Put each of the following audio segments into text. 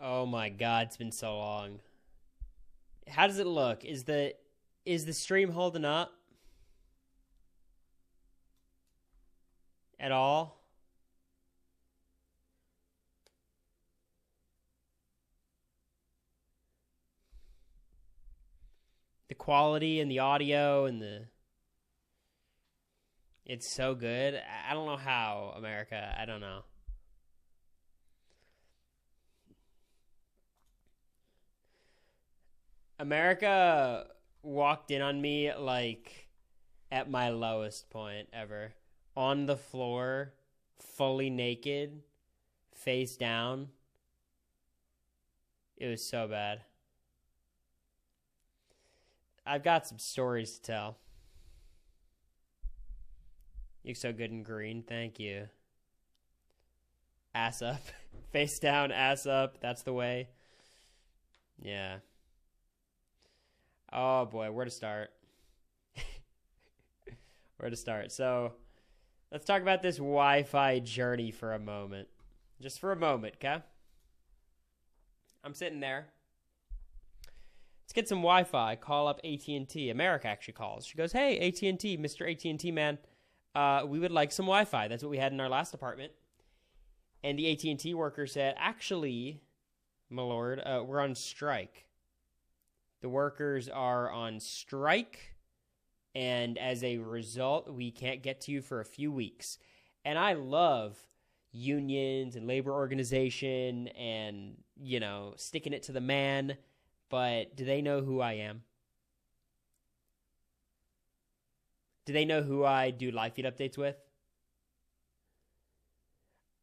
Oh my god, it's been so long. How does it look? Is the stream holding up at all? The quality and the audio and the it's so good. I don't know how, America. I don't know. America walked in on me like at my lowest point ever. On the floor, fully naked, face down. It was so bad. I've got some stories to tell. You're so good in green. Thank you. Ass up. Face down, ass up. That's the way. Yeah. Oh boy, where to start? Where to start? So, let's talk about this Wi-Fi journey for a moment. Just for a moment, okay? I'm sitting there. Let's get some Wi-Fi. Call up AT&T. America actually calls. She goes, "Hey, AT&T, Mr. AT&T man, we would like some Wi-Fi." That's what we had in our last apartment. And the AT&T worker said, "Actually, my lord, we're on strike. The workers are on strike, and as a result, we can't get to you for a few weeks." And I love unions and labor organization and, you know, sticking it to the man. But do they know who I am? Do they know who I do live feed updates with?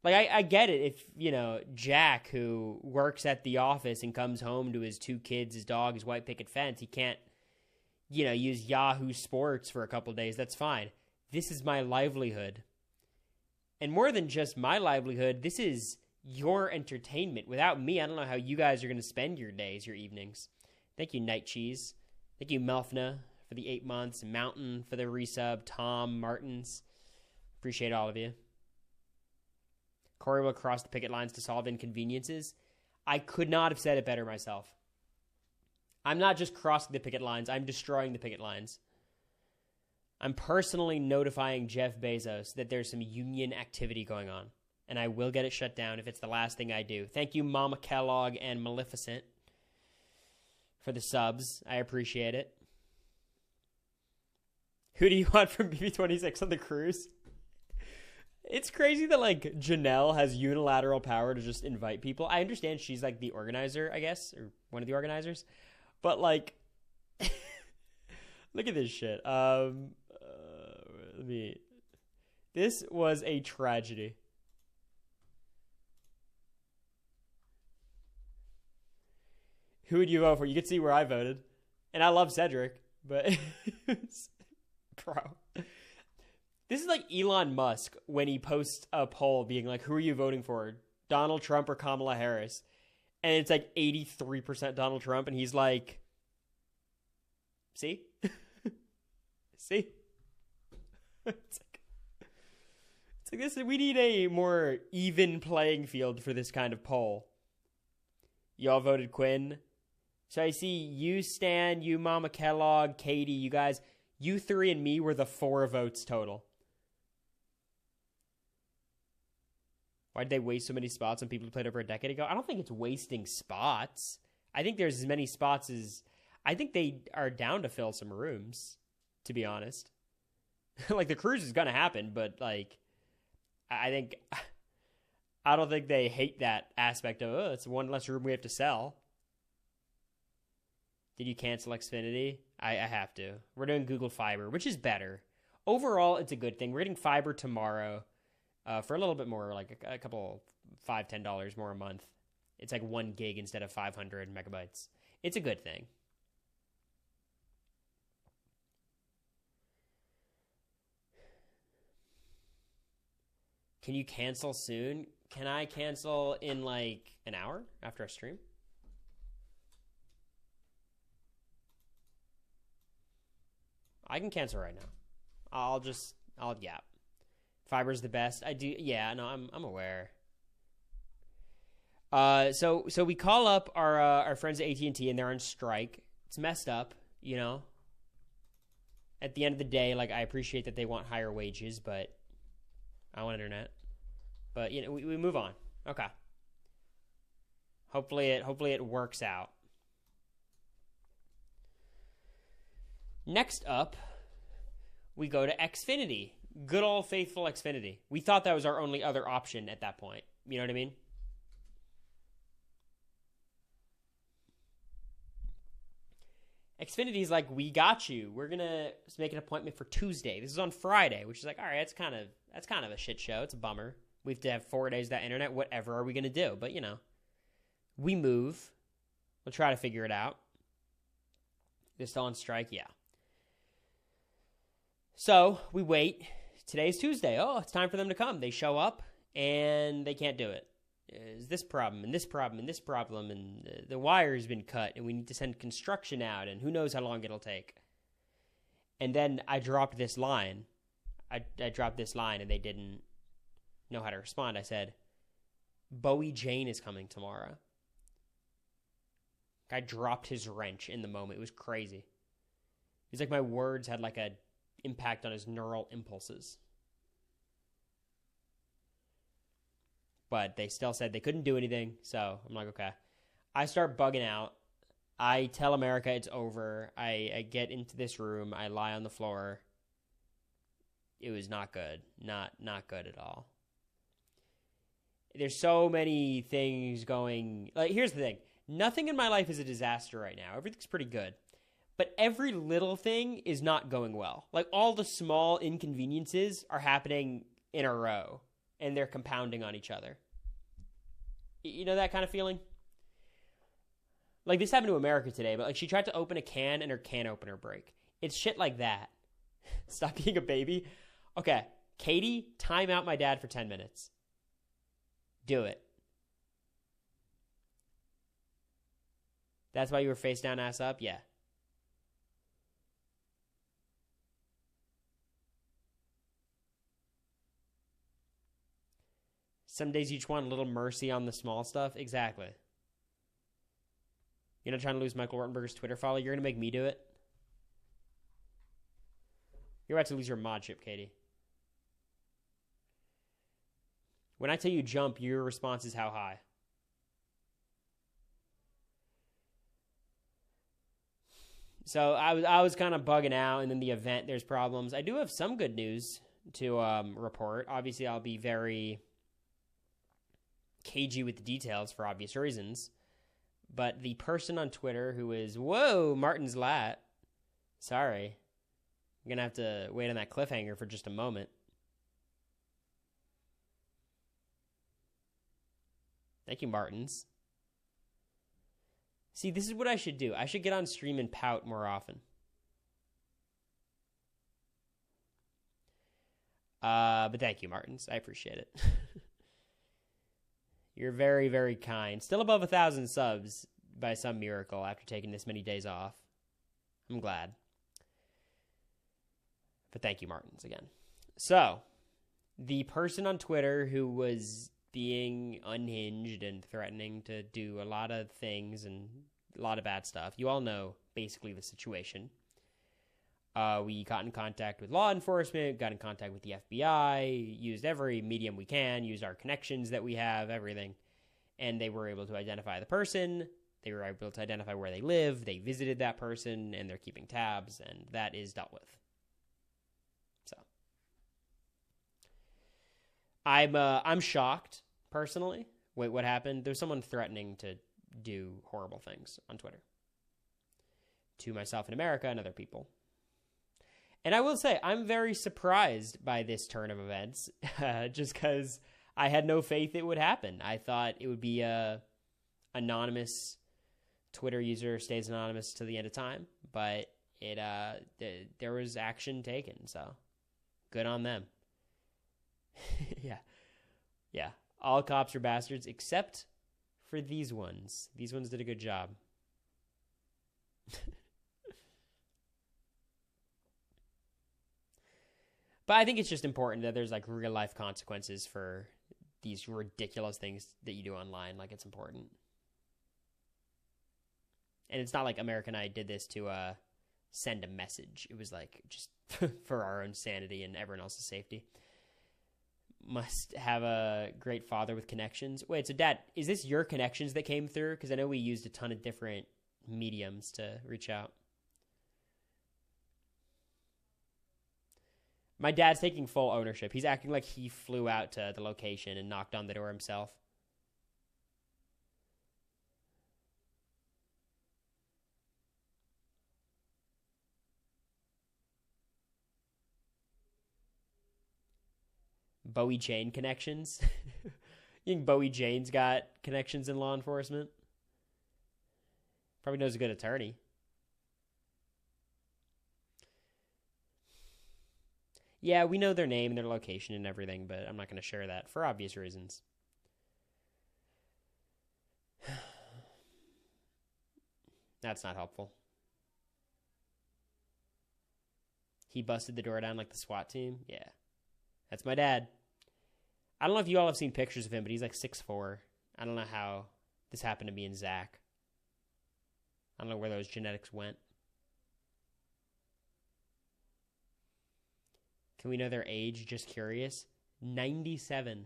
Like, I get it if, you know, Jack, who works at the office and comes home to his two kids, his dog, his white picket fence, he can't, you know, use Yahoo Sports for a couple of days. That's fine. This is my livelihood. And more than just my livelihood, this is your entertainment. Without me, I don't know how you guys are going to spend your days, your evenings. Thank you, Night Cheese. Thank you, Melfna, for the 8 months. Mountain for the resub. Tom, Martins. Appreciate all of you. Cory will cross the picket lines to solve inconveniences. I could not have said it better myself. I'm not just crossing the picket lines. I'm destroying the picket lines. I'm personally notifying Jeff Bezos that there's some union activity going on. And I will get it shut down if it's the last thing I do. Thank you, Mama Kellogg and Maleficent, for the subs. I appreciate it. Who do you want from BB26 on the cruise? It's crazy that, like, Janelle has unilateral power to just invite people. I understand she's, like, the organizer, I guess, or one of the organizers. But, like, look at this shit. This was a tragedy. Who would you vote for? You could see where I voted. And I love Cedric, but bro. This is like Elon Musk when he posts a poll being like, "Who are you voting for? Donald Trump or Kamala Harris?" And it's like 83% Donald Trump, and he's like, "See? See?" It's like this. We need a more even playing field for this kind of poll. Y'all voted Quinn. So I see you, Stan, you, Mama Kellogg, Katie, you guys, you three and me were the 4 votes total. Why did they waste so many spots on people who played over a decade ago? I don't think it's wasting spots. I think there's as many spots as... I think they are down to fill some rooms, to be honest. Like, the cruise is going to happen, but, like, I don't think they hate that aspect of, oh, it's one less room we have to sell. Did you cancel Xfinity? I have to. We're doing Google Fiber, which is better. Overall, it's a good thing. We're getting fiber tomorrow for a little bit more, like a couple, $5-10 more a month. It's like 1 gig instead of 500 megabytes. It's a good thing. Can you cancel soon? Can I cancel in like an hour after a stream? I can cancel right now. I'll yap. Fiber's the best. I do. Yeah, no, I'm aware. So we call up our friends at AT&T, and they're on strike. It's messed up, you know. At the end of the day, like, I appreciate that they want higher wages, but I want internet. But you know, we move on. Okay. Hopefully it works out. Next up, we go to Xfinity. Good old faithful Xfinity. We thought that was our only other option at that point. You know what I mean? Xfinity's like, we got you. We're gonna make an appointment for Tuesday. This is on Friday, which is like, all right, that's kind of a shit show. It's a bummer. We have to have 4 days without internet. Whatever are we gonna do? But you know, we move. We'll try to figure it out. They're still on strike, yeah. So we wait. Today's Tuesday. Oh, it's time for them to come. They show up and they can't do it. There's this problem and this problem and this problem, and the wire has been cut, and we need to send construction out, and who knows how long it'll take. And then I dropped this line. I dropped this line, and they didn't know how to respond. I said, Bowie Jane is coming tomorrow. Guy dropped his wrench in the moment. It was crazy. It's like my words had like a impact on his neural impulses. But they still said they couldn't do anything, so I'm like, okay. I start bugging out. I tell America it's over. I get into this room. I lie on the floor. It was not good. Not good at all. There's so many things going. Like, here's the thing. Nothing in my life is a disaster right now. Everything's pretty good. But every little thing is not going well. Like, all the small inconveniences are happening in a row, and they're compounding on each other. You know that kind of feeling? Like, this happened to America today, but like, she tried to open a can and her can opener break. It's shit like that. Stop being a baby. Okay, Katie, time out my dad for 10 minutes. Do it. That's why you were face down, ass up? Yeah. Some days you just want a little mercy on the small stuff. Exactly. You're not trying to lose Michael Rottenberger's Twitter follow. You're going to make me do it. You're about to lose your modship, Katie. When I tell you jump, your response is how high. So I was kind of bugging out, and then the event, there's problems. I do have some good news to report. Obviously, I'll be very cagey with the details for obvious reasons. But the person on Twitter who is, whoa, Martin's lat. Sorry. I'm going to have to wait on that cliffhanger for just a moment. Thank you, Martins. See, this is what I should do. I should get on stream and pout more often. But thank you, Martins. I appreciate it. You're very, very kind. Still above 1,000 subs by some miracle after taking this many days off. I'm glad. But thank you, Martins, again. So, the person on Twitter who was being unhinged and threatening to do a lot of things and a lot of bad stuff. You all know basically the situation. We got in contact with law enforcement, got in contact with the FBI, used every medium we can, used our connections that we have, everything. And they were able to identify the person. They were able to identify where they live. They visited that person, and they're keeping tabs, and that is dealt with. So I'm shocked, personally. Wait, what happened? There's someone threatening to do horrible things on Twitter to myself in America and other people. And I will say, I'm very surprised by this turn of events, just because I had no faith it would happen. I thought it would be a anonymous Twitter user stays anonymous to the end of time, but there was action taken, so good on them. Yeah. All cops are bastards, except for these ones. These ones did a good job. But I think it's just important that there's like real life consequences for these ridiculous things that you do online like it's important. And it's not like America and I did this to send a message. It was like just for our own sanity and everyone else's safety. Must have a great father with connections. Wait, so Dad, is this your connections that came through? Because I know we used a ton of different mediums to reach out. My dad's taking full ownership. He's acting like he flew out to the location and knocked on the door himself. Bowie Jane connections. You think Bowie Jane's got connections in law enforcement? Probably knows a good attorney. Yeah, we know their name and their location and everything, but I'm not going to share that for obvious reasons. That's not helpful. He busted the door down like the SWAT team? Yeah. That's my dad. I don't know if you all have seen pictures of him, but he's like 6'4". I don't know how this happened to me and Zach. I don't know where those genetics went. Can we know their age? Just curious. 97.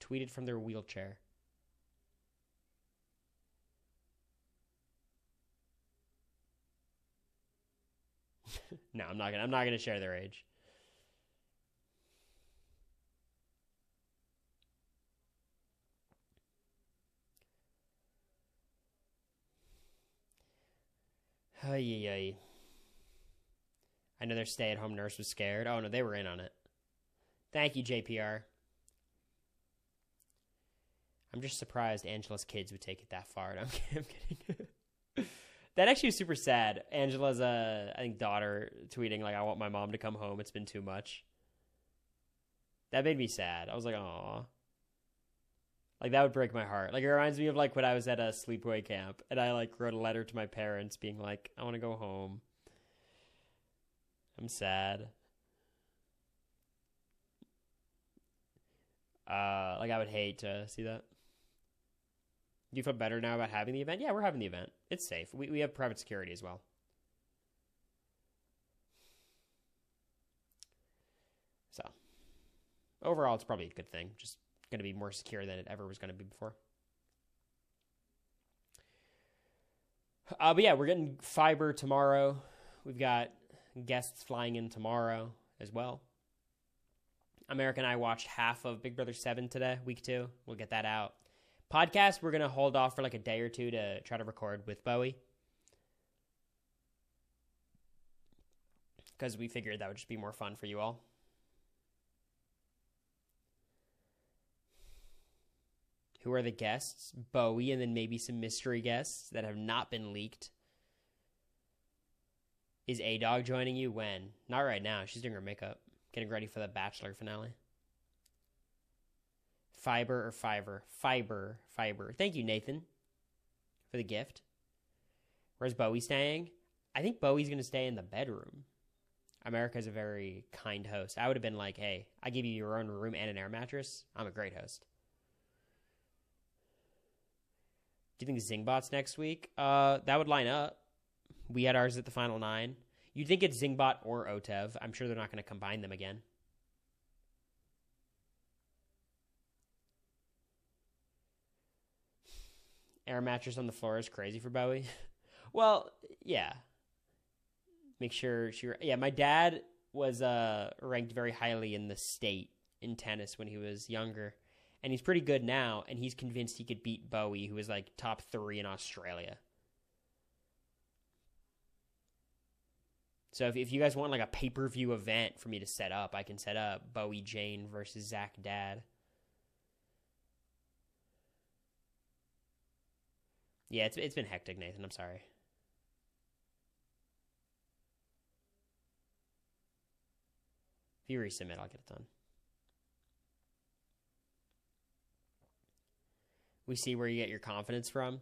Tweeted from their wheelchair. No, I'm not gonna share their age. Ay. I know their stay-at-home nurse was scared. Oh no, they were in on it. Thank you, JPR. I'm just surprised Angela's kids would take it that far. No, I'm kidding. That actually was super sad. Angela's, I think, daughter tweeting, like, I want my mom to come home. It's been too much. That made me sad. I was like, aw. Like, that would break my heart. Like, it reminds me of, like, when I was at a sleepaway camp, and I, like, wrote a letter to my parents being like, I want to go home. I'm sad. Like, I would hate to see that. Do you feel better now about having the event? Yeah, we're having the event. It's safe. We have private security as well. So, overall, it's probably a good thing. Just going to be more secure than it ever was going to be before. But yeah, we're getting fiber tomorrow. We've got guests flying in tomorrow as well. America and I watched half of Big Brother 7 today, week 2. We'll get that out. Podcast, we're going to hold off for like a day or two to try to record with Bowie. Because we figured that would just be more fun for you all. Who are the guests? Bowie, and then maybe some mystery guests that have not been leaked. Is A-Dog joining you? When? Not right now. She's doing her makeup. Getting ready for the Bachelor finale. Fiber or Fiverr? Fiber. Thank you, Nathan, for the gift. Where's Bowie staying? I think Bowie's going to stay in the bedroom. America's a very kind host. I would have been like, hey, I give you your own room and an air mattress. I'm a great host. Do you think Zingbot's next week? That would line up. We had ours at the final 9. You'd think it's Zingbot or Otev. I'm sure they're not going to combine them again. Air mattress on the floor is crazy for Bowie. Well, yeah. Make sure yeah, my dad was ranked very highly in the state in tennis when he was younger. And he's pretty good now, and he's convinced he could beat Bowie, who is like top 3 in Australia. So if you guys want like a pay-per-view event for me to set up, I can set up Bowie Jane versus Zach Dad. Yeah, it's been hectic, Nathan. I'm sorry. If you resubmit, I'll get it done. We see where you get your confidence from.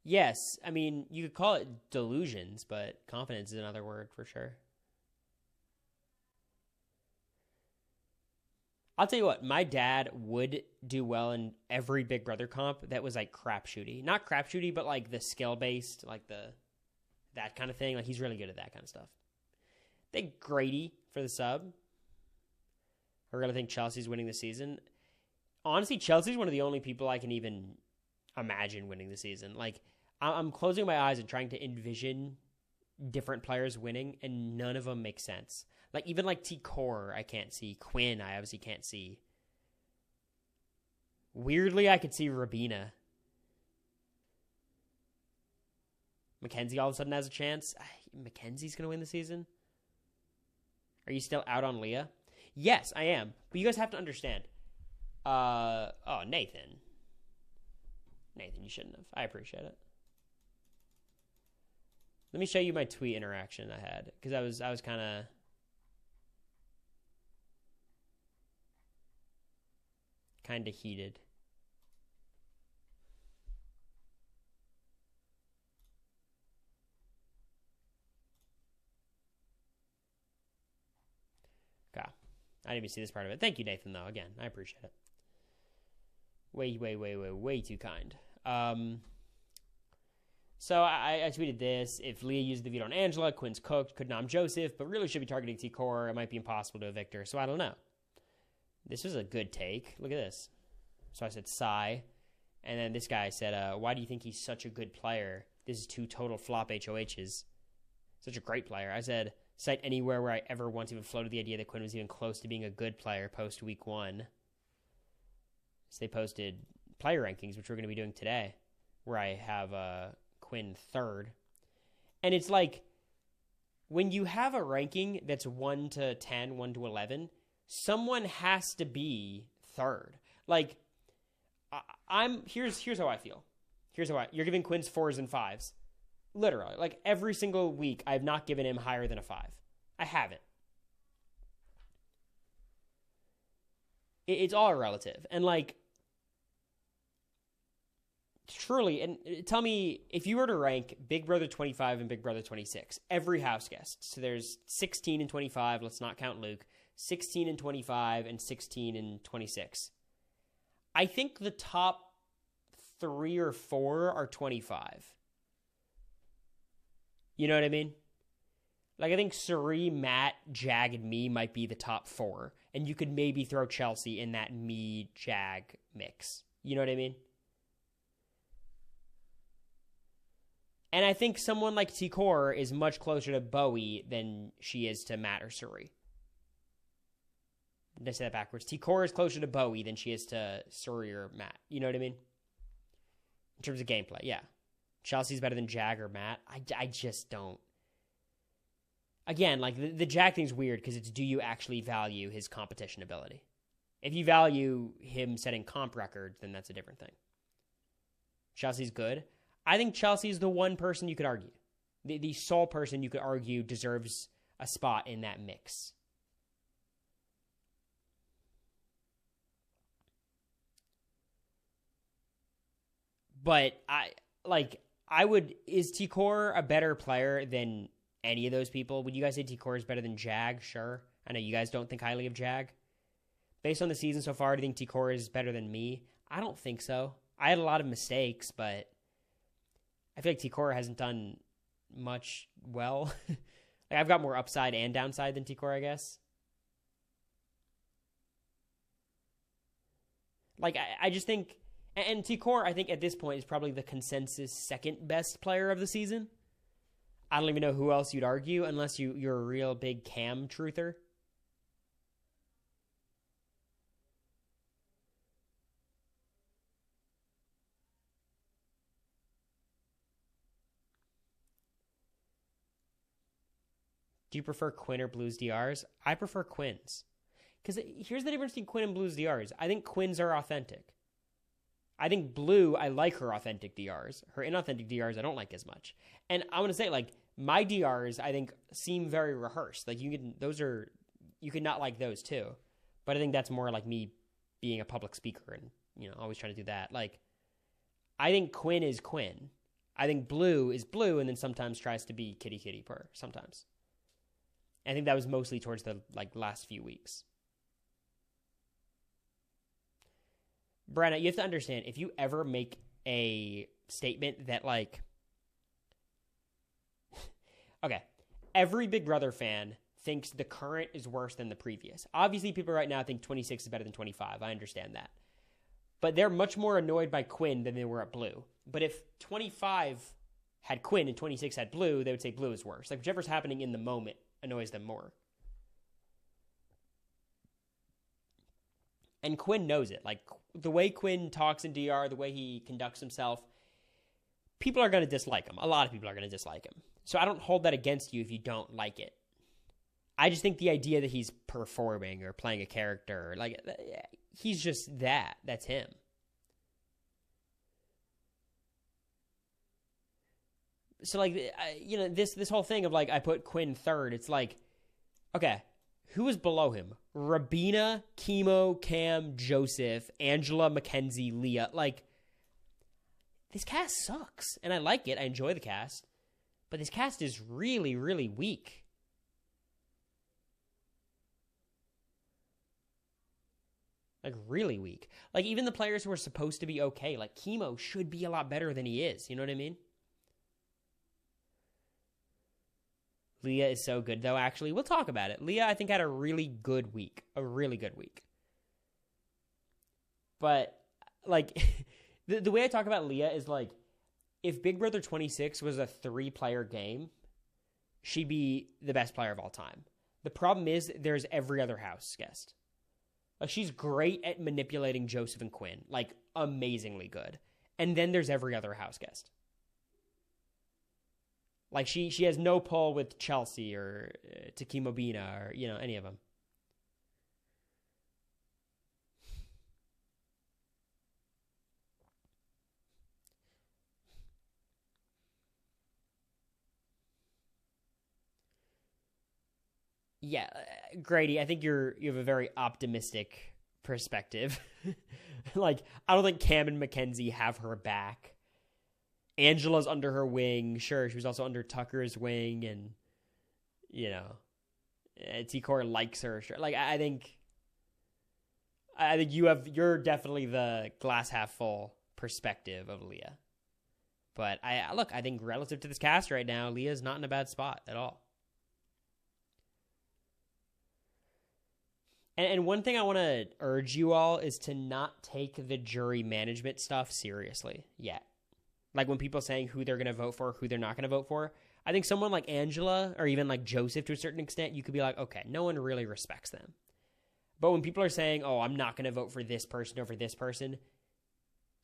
Yes, I mean, you could call it delusions, but confidence is another word for sure. I'll tell you what, my dad would do well in every Big Brother comp that was like crapshooty. Not crapshooty, but like the skill based, like that kind of thing. Like he's really good at that kind of stuff. Thank Grady for the sub. We're gonna think Chelsea's winning the season. Honestly, Chelsea's one of the only people I can even imagine winning the season. Like I'm closing my eyes and trying to envision different players winning, and none of them make sense. Like, even like T-Core, I can't see. Quinn, I obviously can't see. Weirdly, I could see Rubina. Mackenzie all of a sudden has a chance. Mackenzie's going to win the season? Are you still out on Leah? Yes, I am. But you guys have to understand. Nathan. Nathan, you shouldn't have. I appreciate it. Let me show you my tweet interaction I had, because I was kind of... heated. Okay. I didn't even see this part of it. Thank you, Nathan, though. Again, I appreciate it. Way too kind. So I tweeted this. If Leah used the veto on Angela, Quinn's cooked, could nom Joseph, but really should be targeting T-Core. It might be impossible to evict her, so I don't know. This was a good take. Look at this. So I said, sigh. And then this guy said, why do you think he's such a good player? This is 2 total flop HOHs. Such a great player. I said, cite anywhere where I ever once even floated the idea that Quinn was even close to being a good player post week 1. So they posted player rankings, which we're going to be doing today, where I have Quinn 3rd. And it's like, when you have a ranking that's 1 to 10, 1 to 11, someone has to be 3rd. Like, here's how I feel. You're giving Quinn's 4s and 5s. Literally. Like, every single week, I have not given him higher than a 5. I haven't. It's all relative. And, like, truly, and tell me, if you were to rank Big Brother 25 and Big Brother 26, every house guest, so there's 16 and 25, let's not count Luke, 16 and 25, and 16 and 26. I think the top 3 or 4 are 25. You know what I mean? Like, I think Suri, Matt, Jag, and me might be the top 4. And you could maybe throw Chelsea in that me, Jag mix. You know what I mean? And I think someone like T-Core is much closer to Bowie than she is to Matt or Suri. Did I say that backwards? T-Core is closer to Bowie than she is to Suri or Matt. You know what I mean? In terms of gameplay, yeah. Chelsea's better than Jag or Matt. I just don't. Again, like, the Jag thing's weird because it's, do you actually value his competition ability? If you value him setting comp records, then that's a different thing. Chelsea's good. I think Chelsea's the one person you could argue. The sole person you could argue deserves a spot in that mix. But is T-Core a better player than any of those people? Would you guys say T-Core is better than Jag? Sure. I know you guys don't think highly of Jag. Based on the season so far, do you think T-Core is better than me? I don't think so. I had a lot of mistakes, but I feel like T-Core hasn't done much well. Like, I've got more upside and downside than T-Core, I guess. Like, I just think... And T-Core, I think, at this point, is probably the consensus second best player of the season. I don't even know who else you'd argue, unless you're a real big Cam truther. Do you prefer Quinn or Blues DRs? I prefer Quinn's. Because here's the difference between Quinn and Blues DRs. I think Quinn's are authentic. I think Blue, I like her authentic DRs. Her inauthentic DRs, I don't like as much. And I want to say, like, my DRs, I think, seem very rehearsed. Like, you could not like those too. But I think that's more like me being a public speaker and, always trying to do that. Like, I think Quinn is Quinn. I think Blue is Blue and then sometimes tries to be kitty purr. Sometimes. I think that was mostly towards the, last few weeks. Brenna, you have to understand, if you ever make a statement that, like, okay, every Big Brother fan thinks the current is worse than the previous. Obviously, people right now think 26 is better than 25. I understand that. But they're much more annoyed by Quinn than they were at Blue. But if 25 had Quinn and 26 had Blue, they would say Blue is worse. Like, whichever's happening in the moment annoys them more. And Quinn knows it. Like, the way Quinn talks in DR, the way he conducts himself, people are going to dislike him. A lot of people are going to dislike him. So I don't hold that against you if you don't like it. I just think the idea that he's performing or playing a character, like, he's just that. That's him. So, like, you know, this whole thing of, like, I put Quinn third, it's like, okay, who was below him? Rubina, Kimo, Cam, Joseph, Angela, Mackenzie, Leah. Like, this cast sucks. And I like it. I enjoy the cast. But this cast is really, really weak. Like, really weak. Like, even the players who are supposed to be okay, like, Kimo should be a lot better than he is. You know what I mean? Leah is so good, though, actually. We'll talk about it. Leah, I think, had a really good week. A really good week. But, like, the way I talk about Leah is, like, if Big Brother 26 was a 3-player game, she'd be the best player of all time. The problem is there's every other house guest. Like, she's great at manipulating Joseph and Quinn. Like, amazingly good. And then there's every other house guest. Like, she has no pull with Chelsea or Rubina or, you know, any of them. Yeah, Grady, I think you have a very optimistic perspective. Like, I don't think Cam and Mackenzie have her back. Angela's under her wing. Sure, she was also under Tucker's wing, and, you know, Cory likes her. Sure. Like, I think you're definitely the glass half full perspective of Leah. But I think relative to this cast right now, Leah's not in a bad spot at all. And one thing I want to urge you all is to not take the jury management stuff seriously yet. Like, when people are saying who they're going to vote for, who they're not going to vote for, I think someone like Angela or even like Joseph to a certain extent, you could be like, okay, no one really respects them. But when people are saying, oh, I'm not going to vote for this person over this person,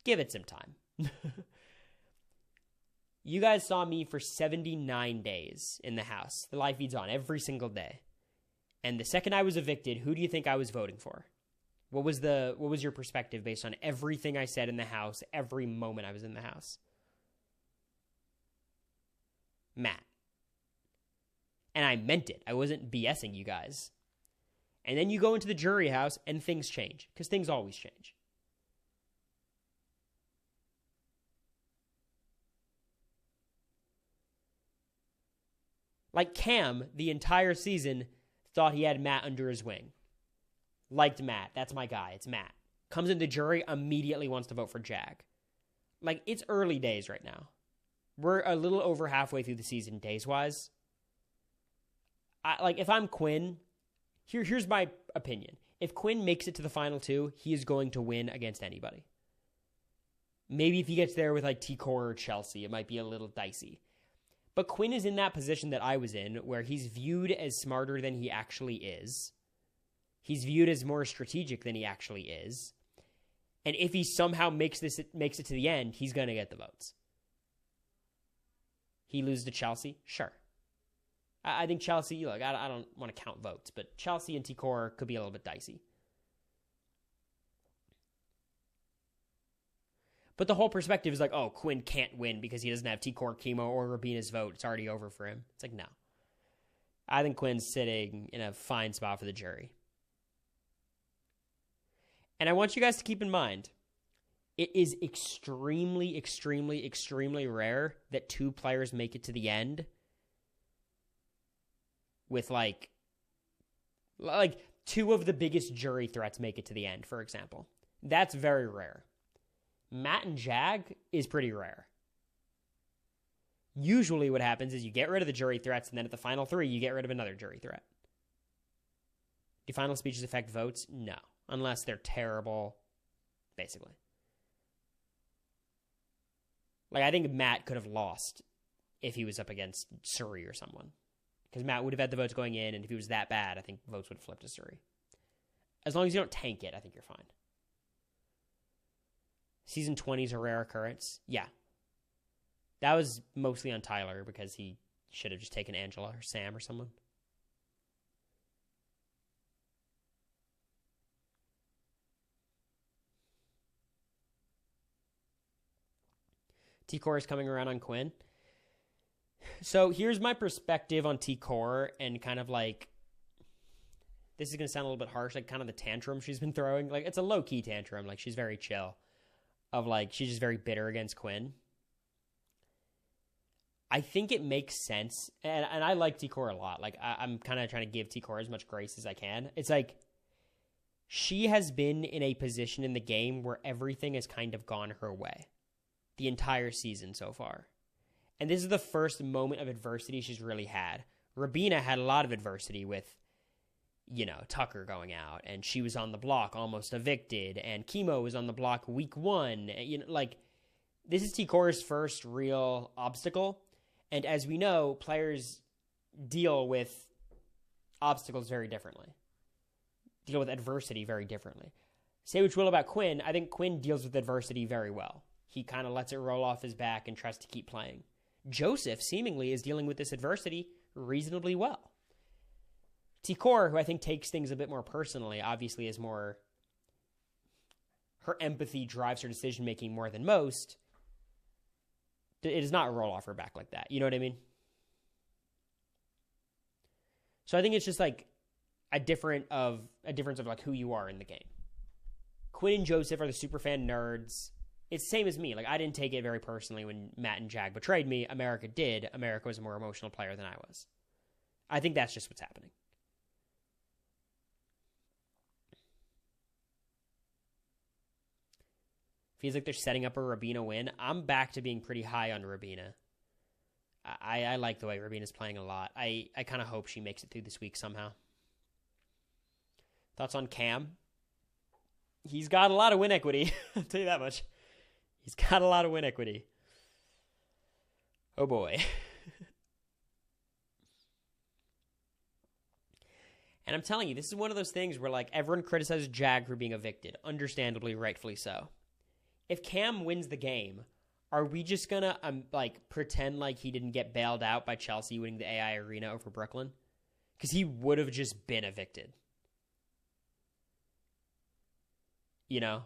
give it some time. You guys saw me for 79 days in the house. The live feed's on every single day. And the second I was evicted, who do you think I was voting for? What was your perspective based on everything I said in the house, every moment I was in the house? Matt. And I meant it. I wasn't BSing you guys. And then you go into the jury house and things change, because things always change. Like, Cam, the entire season, thought he had Matt under his wing. Liked Matt. That's my guy. It's Matt. Comes into jury, immediately wants to vote for Jag. Like, it's early days right now. We're a little over halfway through the season, days-wise. If I'm Quinn, here's my opinion. If Quinn makes it to the final two, he is going to win against anybody. Maybe if he gets there with, like, T-Core or Chelsea, it might be a little dicey. But Quinn is in that position that I was in, where he's viewed as smarter than he actually is. He's viewed as more strategic than he actually is. And if he somehow makes it to the end, he's going to get the votes. He loses to Chelsea? Sure. I think Chelsea, look, I don't want to count votes, but Chelsea and T-Core could be a little bit dicey. But the whole perspective is like, oh, Quinn can't win because he doesn't have T-Core, Kimo, or Rubina's vote. It's already over for him. It's like, no. I think Quinn's sitting in a fine spot for the jury. And I want you guys to keep in mind, it is extremely, extremely, extremely rare that two players make it to the end with, like two of the biggest jury threats make it to the end, for example. That's very rare. Matt and Jag is pretty rare. Usually what happens is you get rid of the jury threats, and then at the final 3, you get rid of another jury threat. Do final speeches affect votes? No. Unless they're terrible, basically. Like, I think Matt could have lost if he was up against Suri or someone. Because Matt would have had the votes going in, and if he was that bad, I think votes would have flipped to Suri. As long as you don't tank it, I think you're fine. Season 20 is a rare occurrence. Yeah. That was mostly on Tyler because he should have just taken Angela or Sam or someone. T-Core is coming around on Quinn. So here's my perspective on T-Core and kind of like, this is going to sound a little bit harsh, like kind of the tantrum she's been throwing. Like, it's a low-key tantrum. Like, she's very chill. Of like, she's just very bitter against Quinn. I think it makes sense. And I like T-Core a lot. Like, I'm kind of trying to give T-Core as much grace as I can. It's like, she has been in a position in the game where everything has kind of gone her way. The entire season so far. And this is the first moment of adversity she's really had. Rubina had a lot of adversity with, you know, Tucker going out, and she was on the block, almost evicted, and Kimo was on the block week 1. You know, like, this is T-Core's first real obstacle, and as we know, players deal with obstacles very differently. Deal with adversity very differently. Say what you will about Quinn, I think Quinn deals with adversity very well. He kind of lets it roll off his back and tries to keep playing. Joseph, seemingly, is dealing with this adversity reasonably well. T-Core, who I think takes things a bit more personally, obviously is more... Her empathy drives her decision-making more than most. It does not roll off her back like that. You know what I mean? So I think it's just like a difference of like who you are in the game. Quinn and Joseph are the superfan nerds. It's the same as me. Like, I didn't take it very personally when Matt and Jag betrayed me. America did. America was a more emotional player than I was. I think that's just what's happening. Feels like they're setting up a Rubina win. I'm back to being pretty high on Rubina. I like the way Rubina's playing a lot. I kind of hope she makes it through this week somehow. Thoughts on Cam? He's got a lot of win equity. I'll tell you that much. He's got a lot of win equity. Oh boy. And I'm telling you, this is one of those things where like everyone criticizes Jag for being evicted. Understandably, rightfully so. If Cam wins the game, are we just gonna like pretend like he didn't get bailed out by Chelsea winning the AI Arena over Brooklyn? Because he would have just been evicted. You know?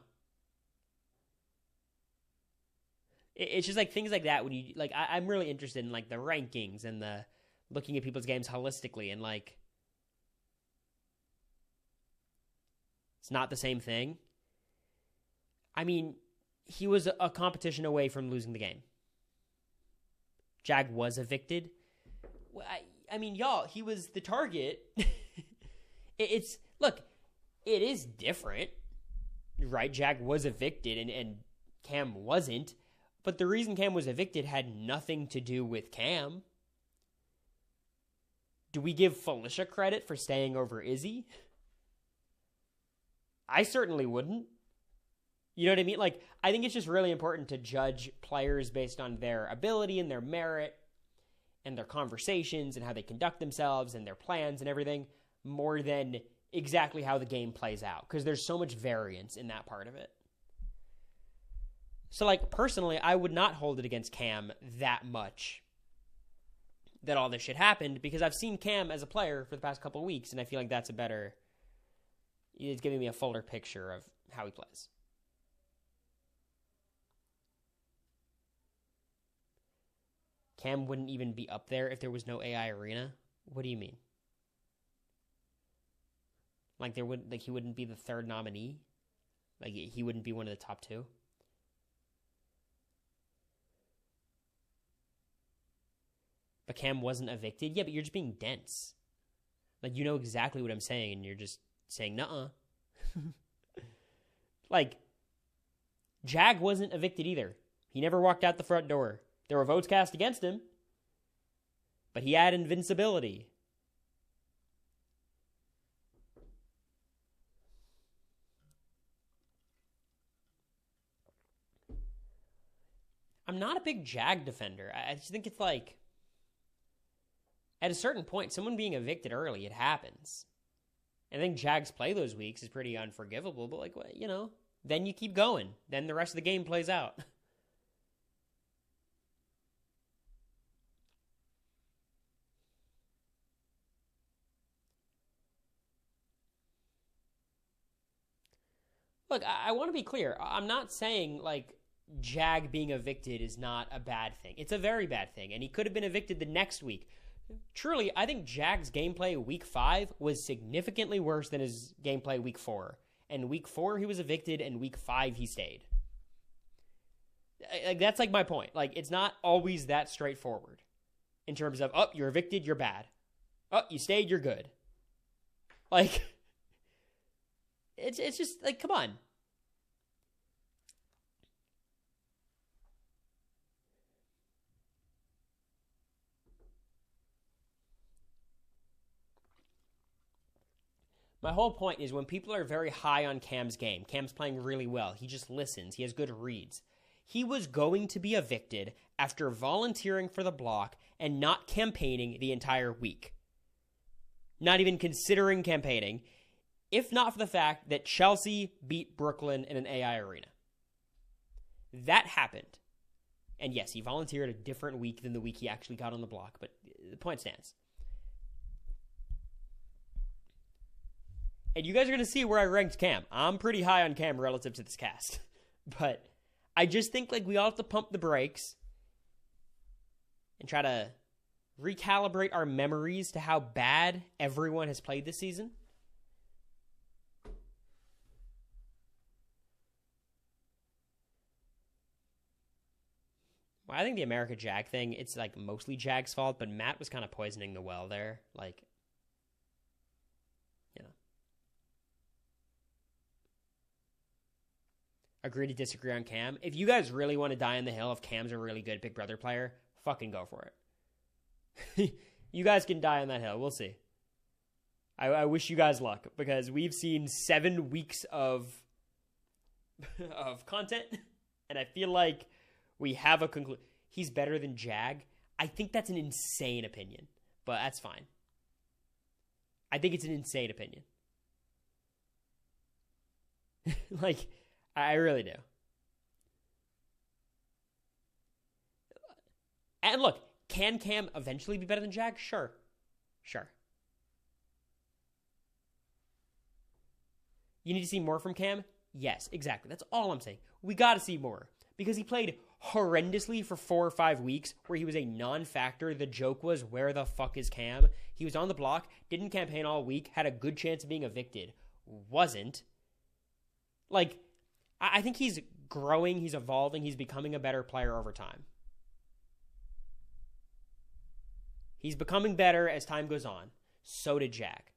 It's just like things like that when you like I'm really interested in like the rankings and the looking at people's games holistically, and like it's not the same thing. I mean, he was a competition away from losing the game. Jag was evicted. I mean, y'all, he was the target. Look, it is different, right? Jag was evicted and Cam wasn't. But the reason Cam was evicted had nothing to do with Cam. Do we give Felicia credit for staying over Izzy? I certainly wouldn't. You know what I mean? Like, I think it's just really important to judge players based on their ability and their merit and their conversations and how they conduct themselves and their plans and everything, more than exactly how the game plays out, because there's so much variance in that part of it. So, like, personally, I would not hold it against Cam that much that all this shit happened, because I've seen Cam as a player for the past couple of weeks, and I feel like that's it's giving me a fuller picture of how he plays. Cam wouldn't even be up there if there was no AI Arena? What do you mean? Like, he wouldn't be the third nominee? Like, he wouldn't be one of the top 2? But Cam wasn't evicted? Yeah, but you're just being dense. Like, you know exactly what I'm saying, and you're just saying, nuh-uh. Like, Jag wasn't evicted either. He never walked out the front door. There were votes cast against him, but he had invincibility. I'm not a big Jag defender. I just think it's like, at a certain point, someone being evicted early, it happens. I think Jags play those weeks is pretty unforgivable, but like, you know, then you keep going. Then the rest of the game plays out. Look, I want to be clear. I'm not saying, like, Jag being evicted is not a bad thing. It's a very bad thing, and he could have been evicted the next week. Truly, I think Jag's gameplay week 5 was significantly worse than his gameplay week 4. And week 4, he was evicted, and week 5, he stayed. Like, that's like my point. Like, it's not always that straightforward in terms of, oh, you're evicted, you're bad. Oh, you stayed, you're good. Like, it's just, like, come on. My whole point is when people are very high on Cam's game, Cam's playing really well. He just listens. He has good reads. He was going to be evicted after volunteering for the block and not campaigning the entire week. Not even considering campaigning, if not for the fact that Chelsea beat Brooklyn in an AI arena. That happened. And yes, he volunteered a different week than the week he actually got on the block, but the point stands. And you guys are going to see where I ranked Cam. I'm pretty high on Cam relative to this cast. But I just think like we all have to pump the brakes and try to recalibrate our memories to how bad everyone has played this season. Well, I think the America Jag thing, it's like mostly Jag's fault, but Matt was kind of poisoning the well there. Like, you know. Agree to disagree on Cam. If you guys really want to die on the hill if Cam's a really good Big Brother player, fucking go for it. You guys can die on that hill. We'll see. I wish you guys luck because we've seen 7 weeks of content, and I feel like we have a conclusion. He's better than Jag. I think that's an insane opinion, but that's fine. I think it's an insane opinion. Like, I really do. And look, can Cam eventually be better than Jag? Sure. Sure. You need to see more from Cam? Yes, exactly. That's all I'm saying. We got to see more. Because he played horrendously for 4 or 5 weeks where he was a non-factor. The joke was, where the fuck is Cam? He was on the block, didn't campaign all week, had a good chance of being evicted. Wasn't. Like, I think he's growing, he's evolving, he's becoming a better player over time. He's becoming better as time goes on. So did Jag.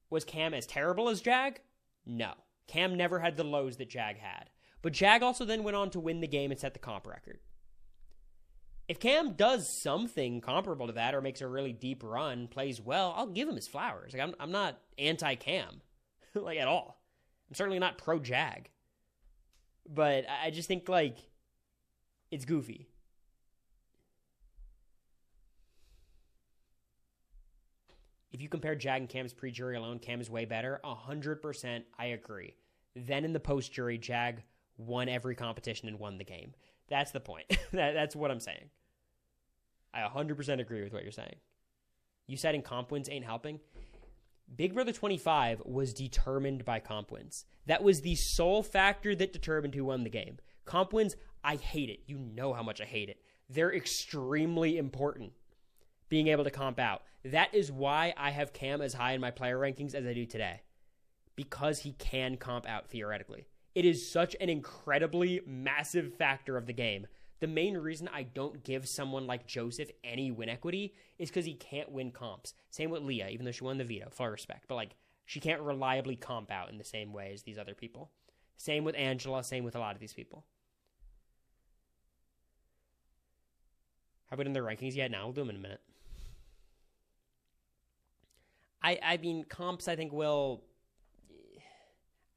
Was Cam as terrible as Jag? No. Cam never had the lows that Jag had. But Jag also then went on to win the game and set the comp record. If Cam does something comparable to that or makes a really deep run, plays well, I'll give him his flowers. Like, I'm not anti-Cam, like, at all. I'm certainly not pro-Jag. But I just think, like, it's goofy. If you compare Jag and Cam's pre-jury alone, Cam is way better. 100% I agree. Then in the post-jury, Jag won every competition and won the game. That's the point. That's what I'm saying. I 100% agree with what you're saying. You said in comp wins ain't helping. Big Brother 25 was determined by comp wins. That was the sole factor that determined who won the game. Comp wins, I hate it. You know how much I hate it. They're extremely important, being able to comp out. That is why I have Cam as high in my player rankings as I do today. Because he can comp out theoretically. It is such an incredibly massive factor of the game. The main reason I don't give someone like Joseph any win equity is because he can't win comps. Same with Leah, even though she won the veto, full respect. But, like, she can't reliably comp out in the same way as these other people. Same with Angela. Same with a lot of these people. Have we done their rankings yet? Now we'll do them in a minute. I mean, comps, I think, will...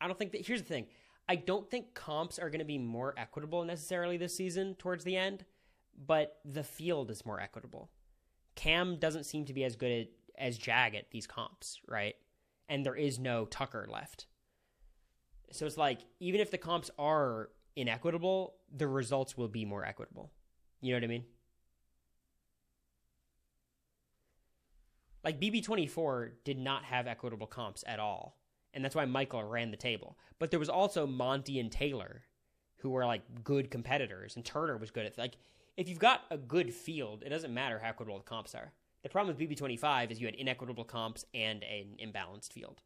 I don't think that... Here's the thing. I don't think comps are going to be more equitable necessarily this season towards the end, but the field is more equitable. Cam doesn't seem to be as good as Jag at these comps, right? And there is no Tucker left. So it's like, even if the comps are inequitable, the results will be more equitable. You know what I mean? Like, BB24 did not have equitable comps at all. And that's why Michael ran the table. But there was also Monty and Taylor, who were, like, good competitors. And Turner was good at... Like, if you've got a good field, it doesn't matter how equitable the comps are. The problem with BB25 is you had inequitable comps and an imbalanced field.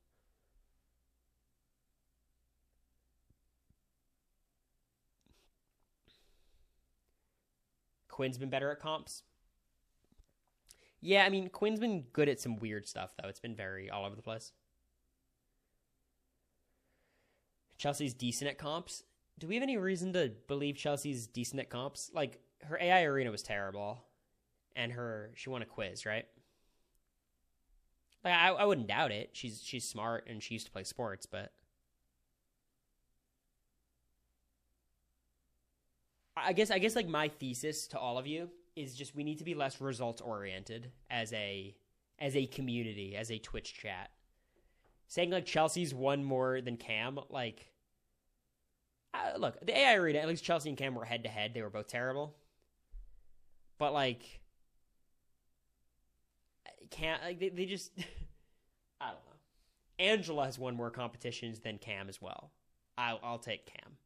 Quinn's been better at comps. Yeah, I mean, Quinn's been good at some weird stuff, though. It's been very all over the place. Chelsea's decent at comps. Do we have any reason to believe Chelsea's decent at comps? Like, her AI arena was terrible, and she won a quiz, right? Like, I wouldn't doubt it. She's smart, and she used to play sports, but... I guess like my thesis to all of you is just we need to be less results oriented as a community, as a Twitch chat. Saying like Chelsea's won more than Cam, like look, the AI arena, at least Chelsea and Cam were head to head. They were both terrible. But like they just I don't know. Angela has won more competitions than Cam as well. I'll take Cam.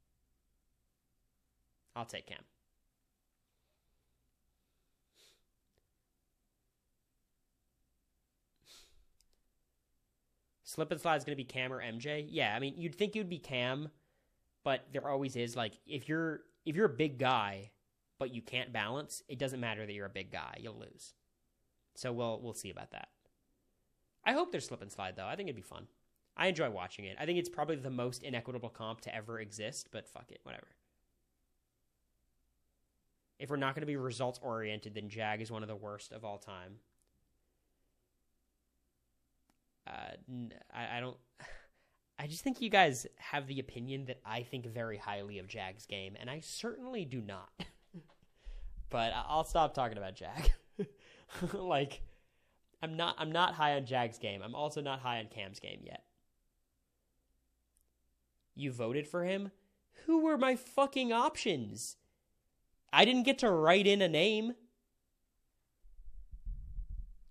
I'll take Cam. Slip and slide is going to be Cam or MJ. Yeah, I mean, you'd think you'd be Cam, but there always is like if you're a big guy, but you can't balance, it doesn't matter that you're a big guy. You'll lose. So we'll see about that. I hope there's slip and slide though. I think it'd be fun. I enjoy watching it. I think it's probably the most inequitable comp to ever exist, but fuck it, whatever. If we're not going to be results oriented, then Jag is one of the worst of all time. I just think you guys have the opinion that I think very highly of Jag's game, and I certainly do not. But I'll stop talking about Jag. Like, I'm not high on Jag's game. I'm also not high on Cam's game yet. You voted for him? Who were my fucking options? I didn't get to write in a name.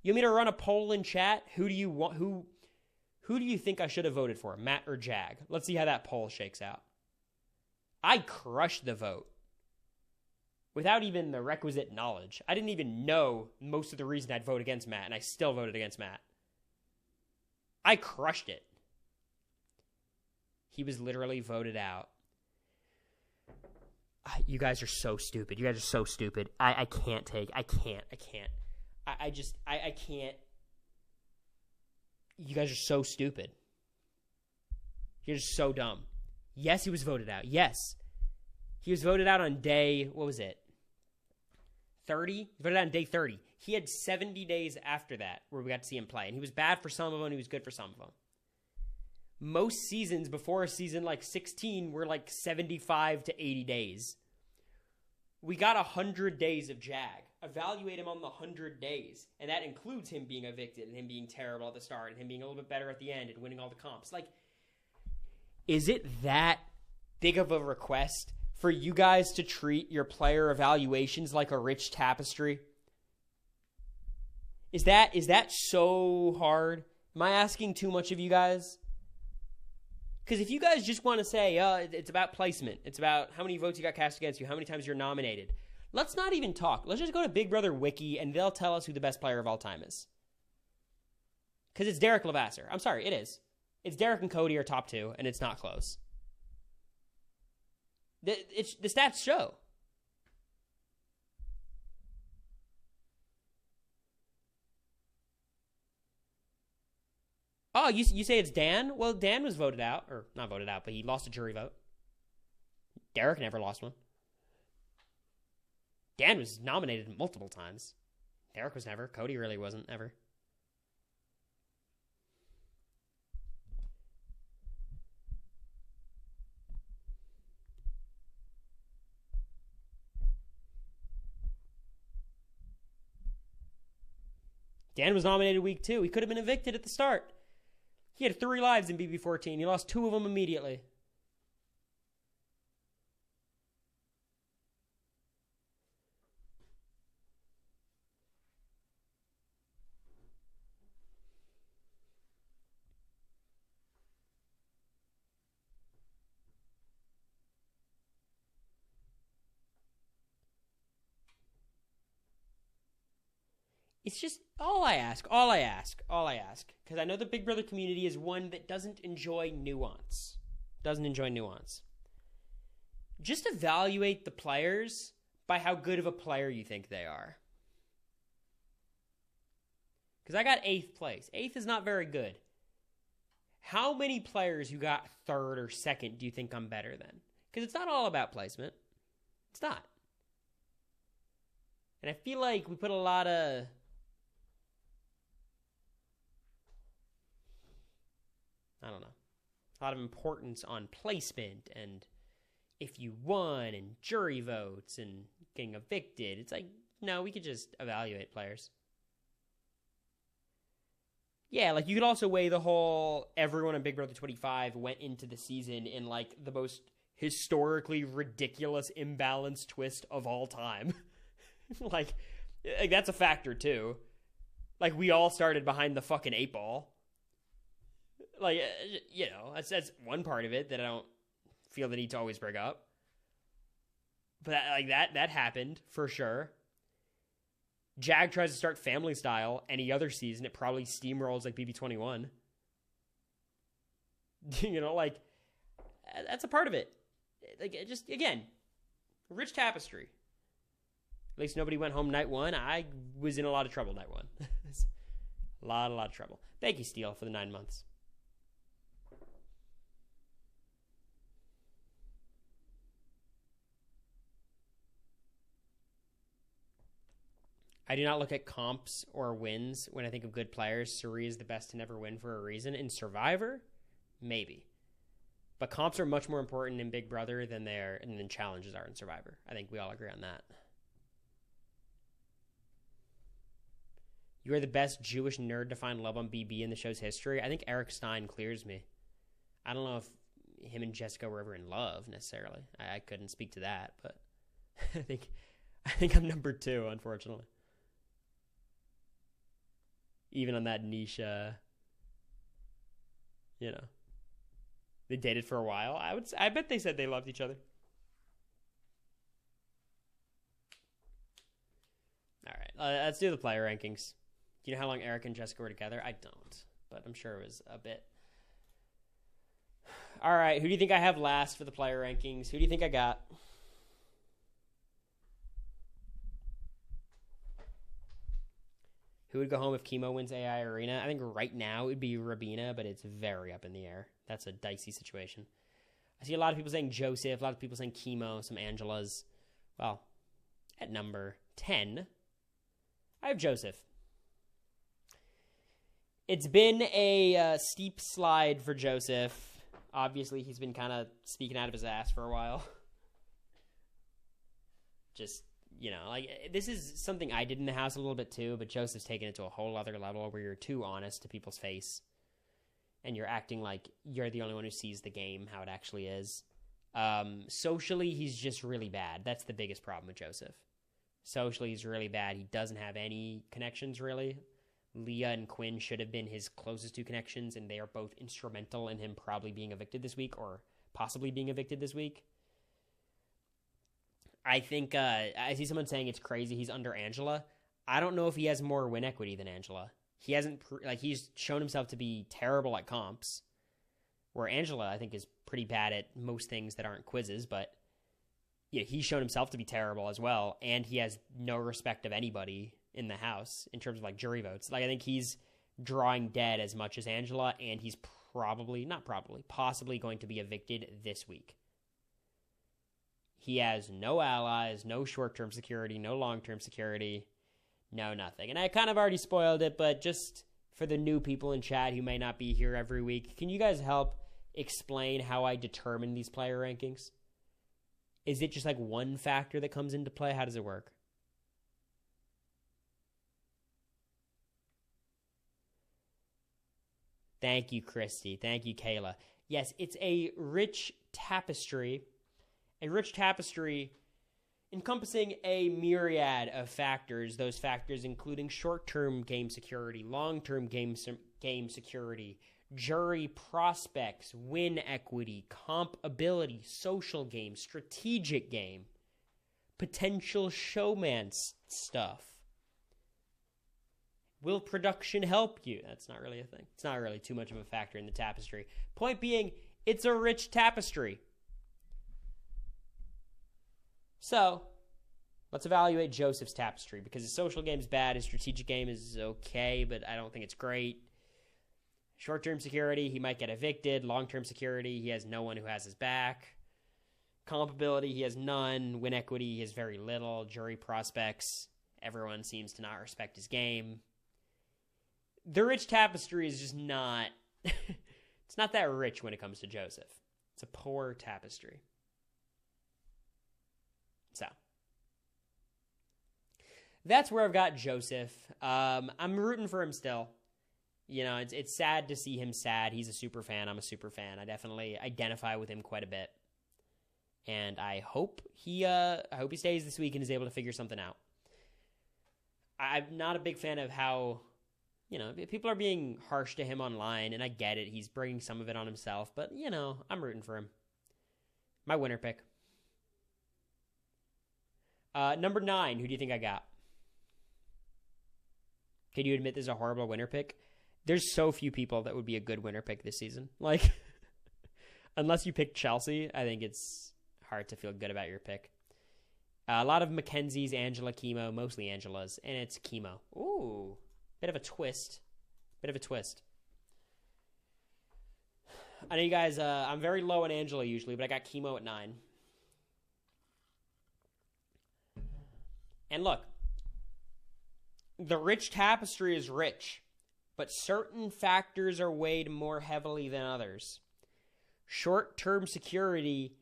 You want me to run a poll in chat? Who do you want? Who do you think I should have voted for, Matt or Jag? Let's see how that poll shakes out. I crushed the vote without even the requisite knowledge. I didn't even know most of the reason I'd vote against Matt, and I still voted against Matt. I crushed it. He was literally voted out. You guys are so stupid. You guys are so stupid. I can't. You guys are so stupid. You're just so dumb. Yes, he was voted out. Yes. He was voted out on day, what was it? 30? He was voted out on day 30. He had 70 days after that where we got to see him play. And he was bad for some of them, and he was good for some of them. Most seasons before a season like 16 were like 75 to 80 days. We got 100 days of Jag. Evaluate him on the 100 days. And that includes him being evicted and him being terrible at the start and him being a little bit better at the end and winning all the comps. Like, is it that big of a request for you guys to treat your player evaluations like a rich tapestry? Is that so hard? Am I asking too much of you guys? Because if you guys just want to say, it's about placement, it's about how many votes you got cast against you, how many times you're nominated, let's not even talk. Let's just go to Big Brother Wiki, and they'll tell us who the best player of all time is. Because it's Derrick Levasseur. I'm sorry, it is. It's Derrick and Cody are top two, and it's not close. The stats show. Oh, you say it's Dan? Well, Dan was voted out. Or, not voted out, but he lost a jury vote. Derrick never lost one. Dan was nominated multiple times. Derrick was never. Cody really wasn't ever. Dan was nominated week 2. He could have been evicted at the start. He had 3 lives in BB14. He lost 2 of them immediately. It's just all I ask. Because I know the Big Brother community is one that doesn't enjoy nuance. Just evaluate the players by how good of a player you think they are. Because I got 8th place. 8th is not very good. How many players who got 3rd or 2nd do you think I'm better than? Because it's not all about placement. It's not. And I feel like we put a lot of... I don't know. A lot of importance on placement and if you won and jury votes and getting evicted. It's like, no, we could just evaluate players. Yeah, like you could also weigh the whole everyone in Big Brother 25 went into the season in like the most historically ridiculous imbalance twist of all time. like that's a factor too. Like we all started behind the fucking 8 ball. Like, you know, that's one part of it that I don't feel the need to always bring up. But that happened for sure. Jag tries to start family style any other season. It probably steamrolls like BB21. You know, like, that's a part of it. Like, just, again, rich tapestry. At least nobody went home night 1. I was in a lot of trouble night 1. a lot of trouble. Thank you, Steele, for the 9 months. I do not look at comps or wins when I think of good players. Suri is the best to never win for a reason. In Survivor, maybe. But comps are much more important in Big Brother than challenges are in Survivor. I think we all agree on that. You are the best Jewish nerd to find love on BB in the show's history. I think Eric Stein clears me. I don't know if him and Jessica were ever in love necessarily. I couldn't speak to that, but I think I'm number 2, unfortunately. Even on that niche, you know, they dated for a while. I bet they said they loved each other. All right, let's do the player rankings. Do you know how long Eric and Jessica were together? I don't, but I'm sure it was a bit. All right, who do you think I have last for the player rankings? Who do you think I got? Who would go home if Kimo wins AI Arena? I think right now it would be Rubina, but it's very up in the air. That's a dicey situation. I see a lot of people saying Joseph, a lot of people saying Kimo, some Angelas. Well, at number 10, I have Joseph. It's been a steep slide for Joseph. Obviously, he's been kind of speaking out of his ass for a while. Just... You know, like, this is something I did in the house a little bit too, but Joseph's taken it to a whole other level where you're too honest to people's face. And you're acting like you're the only one who sees the game, how it actually is. Socially, he's just really bad. That's the biggest problem with Joseph. Socially, he's really bad. He doesn't have any connections, really. Leah and Quinn should have been his closest 2 connections, and they are both instrumental in him probably being evicted this week, or possibly being evicted this week. I think I see someone saying it's crazy he's under Angela. I don't know if he has more win equity than Angela. He hasn't he's shown himself to be terrible at comps, where Angela I think is pretty bad at most things that aren't quizzes. But yeah, he's shown himself to be terrible as well, and he has no respect of anybody in the house in terms of like jury votes. Like I think he's drawing dead as much as Angela, and he's possibly going to be evicted this week. He has no allies, no short-term security, no long-term security, no nothing. And I kind of already spoiled it, but just for the new people in chat who may not be here every week, can you guys help explain how I determine these player rankings? Is it just like one factor that comes into play? How does it work? Thank you, Christy. Thank you, Kayla. Yes, it's a rich tapestry. A rich tapestry encompassing a myriad of factors. Those factors including short-term game security, long-term game security, jury prospects, win equity, comp ability, social game, strategic game, potential showman stuff. Will production help you? That's not really a thing. It's not really too much of a factor in the tapestry. Point being, it's a rich tapestry. So, let's evaluate Joseph's tapestry, because his social game is bad, his strategic game is okay, but I don't think it's great. Short-term security, he might get evicted. Long-term security, he has no one who has his back. Comp ability, he has none. Win equity, he has very little. Jury prospects, everyone seems to not respect his game. The rich tapestry is just not... it's not that rich when it comes to Joseph. It's a poor tapestry. So, that's where I've got Joseph. I'm rooting for him still. You know, it's sad to see him sad. He's a super fan. I'm a super fan. I definitely identify with him quite a bit. And I hope he stays this week and is able to figure something out. I'm not a big fan of how, you know, people are being harsh to him online, and I get it. He's bringing some of it on himself, but, you know, I'm rooting for him. My winner pick. Number 9, who do you think I got? Can you admit this is a horrible winner pick? There's so few people that would be a good winner pick this season. Like, unless you pick Chelsea, I think it's hard to feel good about your pick. A lot of Mackenzie's, Angela, Kimo, mostly Angela's, and it's Kimo. Ooh, bit of a twist. Bit of a twist. I know you guys, I'm very low on Angela usually, but I got Kimo at 9. And look, the rich tapestry is rich, but certain factors are weighed more heavily than others. Short-term security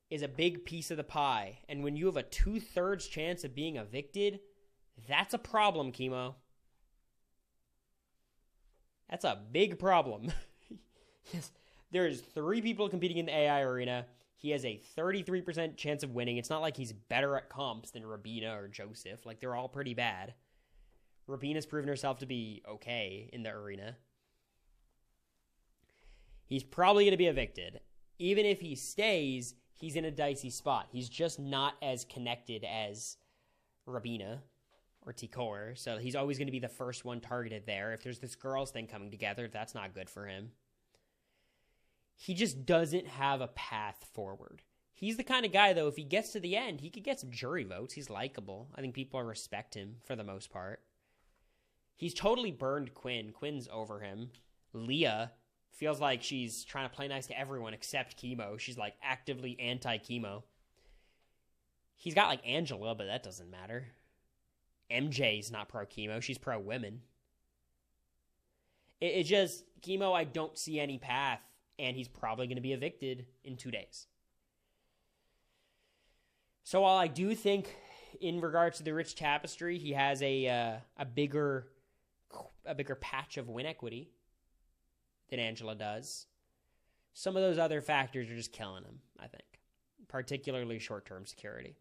is a big piece of the pie, and when you have a 2/3 chance of being evicted, that's a problem, Kimo. That's a big problem. Yes, there's 3 people competing in the AI arena. He has a 33% chance of winning. It's not like he's better at comps than Rubina or Joseph. Like, they're all pretty bad. Rubina's proven herself to be okay in the arena. He's probably going to be evicted. Even if he stays, he's in a dicey spot. He's just not as connected as Rubina or Cory. So he's always going to be the first one targeted there. If there's this girls thing coming together, that's not good for him. He just doesn't have a path forward. He's the kind of guy, though, if he gets to the end, he could get some jury votes. He's likable. I think people respect him for the most part. He's totally burned Quinn. Quinn's over him. Leah feels like she's trying to play nice to everyone except Kimo. She's like actively anti-Kimo. He's got like Angela, but that doesn't matter. MJ's not pro-Kimo. She's pro-women. It's just, Kimo, I don't see any path. And he's probably going to be evicted in 2 days. So while I do think, in regards to the rich tapestry, he has a bigger patch of win equity than Angela does, some of those other factors are just killing him, I think. Particularly short-term security.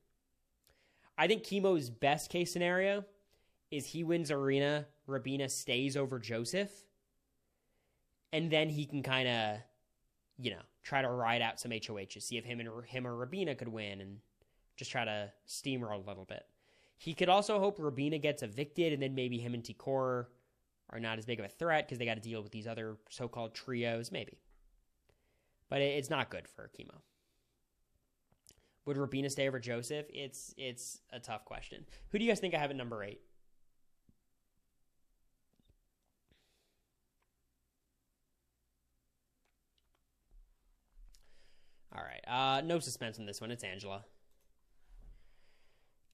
I think Kimo's best case scenario is he wins arena, Rubina stays over Joseph, and then he can kind of, you know, try to ride out some HOHs, see if him or Rubina could win, and just try to steamroll a little bit. He could also hope Rubina gets evicted, and then maybe him and Cory are not as big of a threat because they got to deal with these other so-called trios, maybe. But it's not good for Kimo. Would Rubina stay over Joseph? It's a tough question. Who do you guys think I have at number 8? All right. No suspense on this one. It's Angela.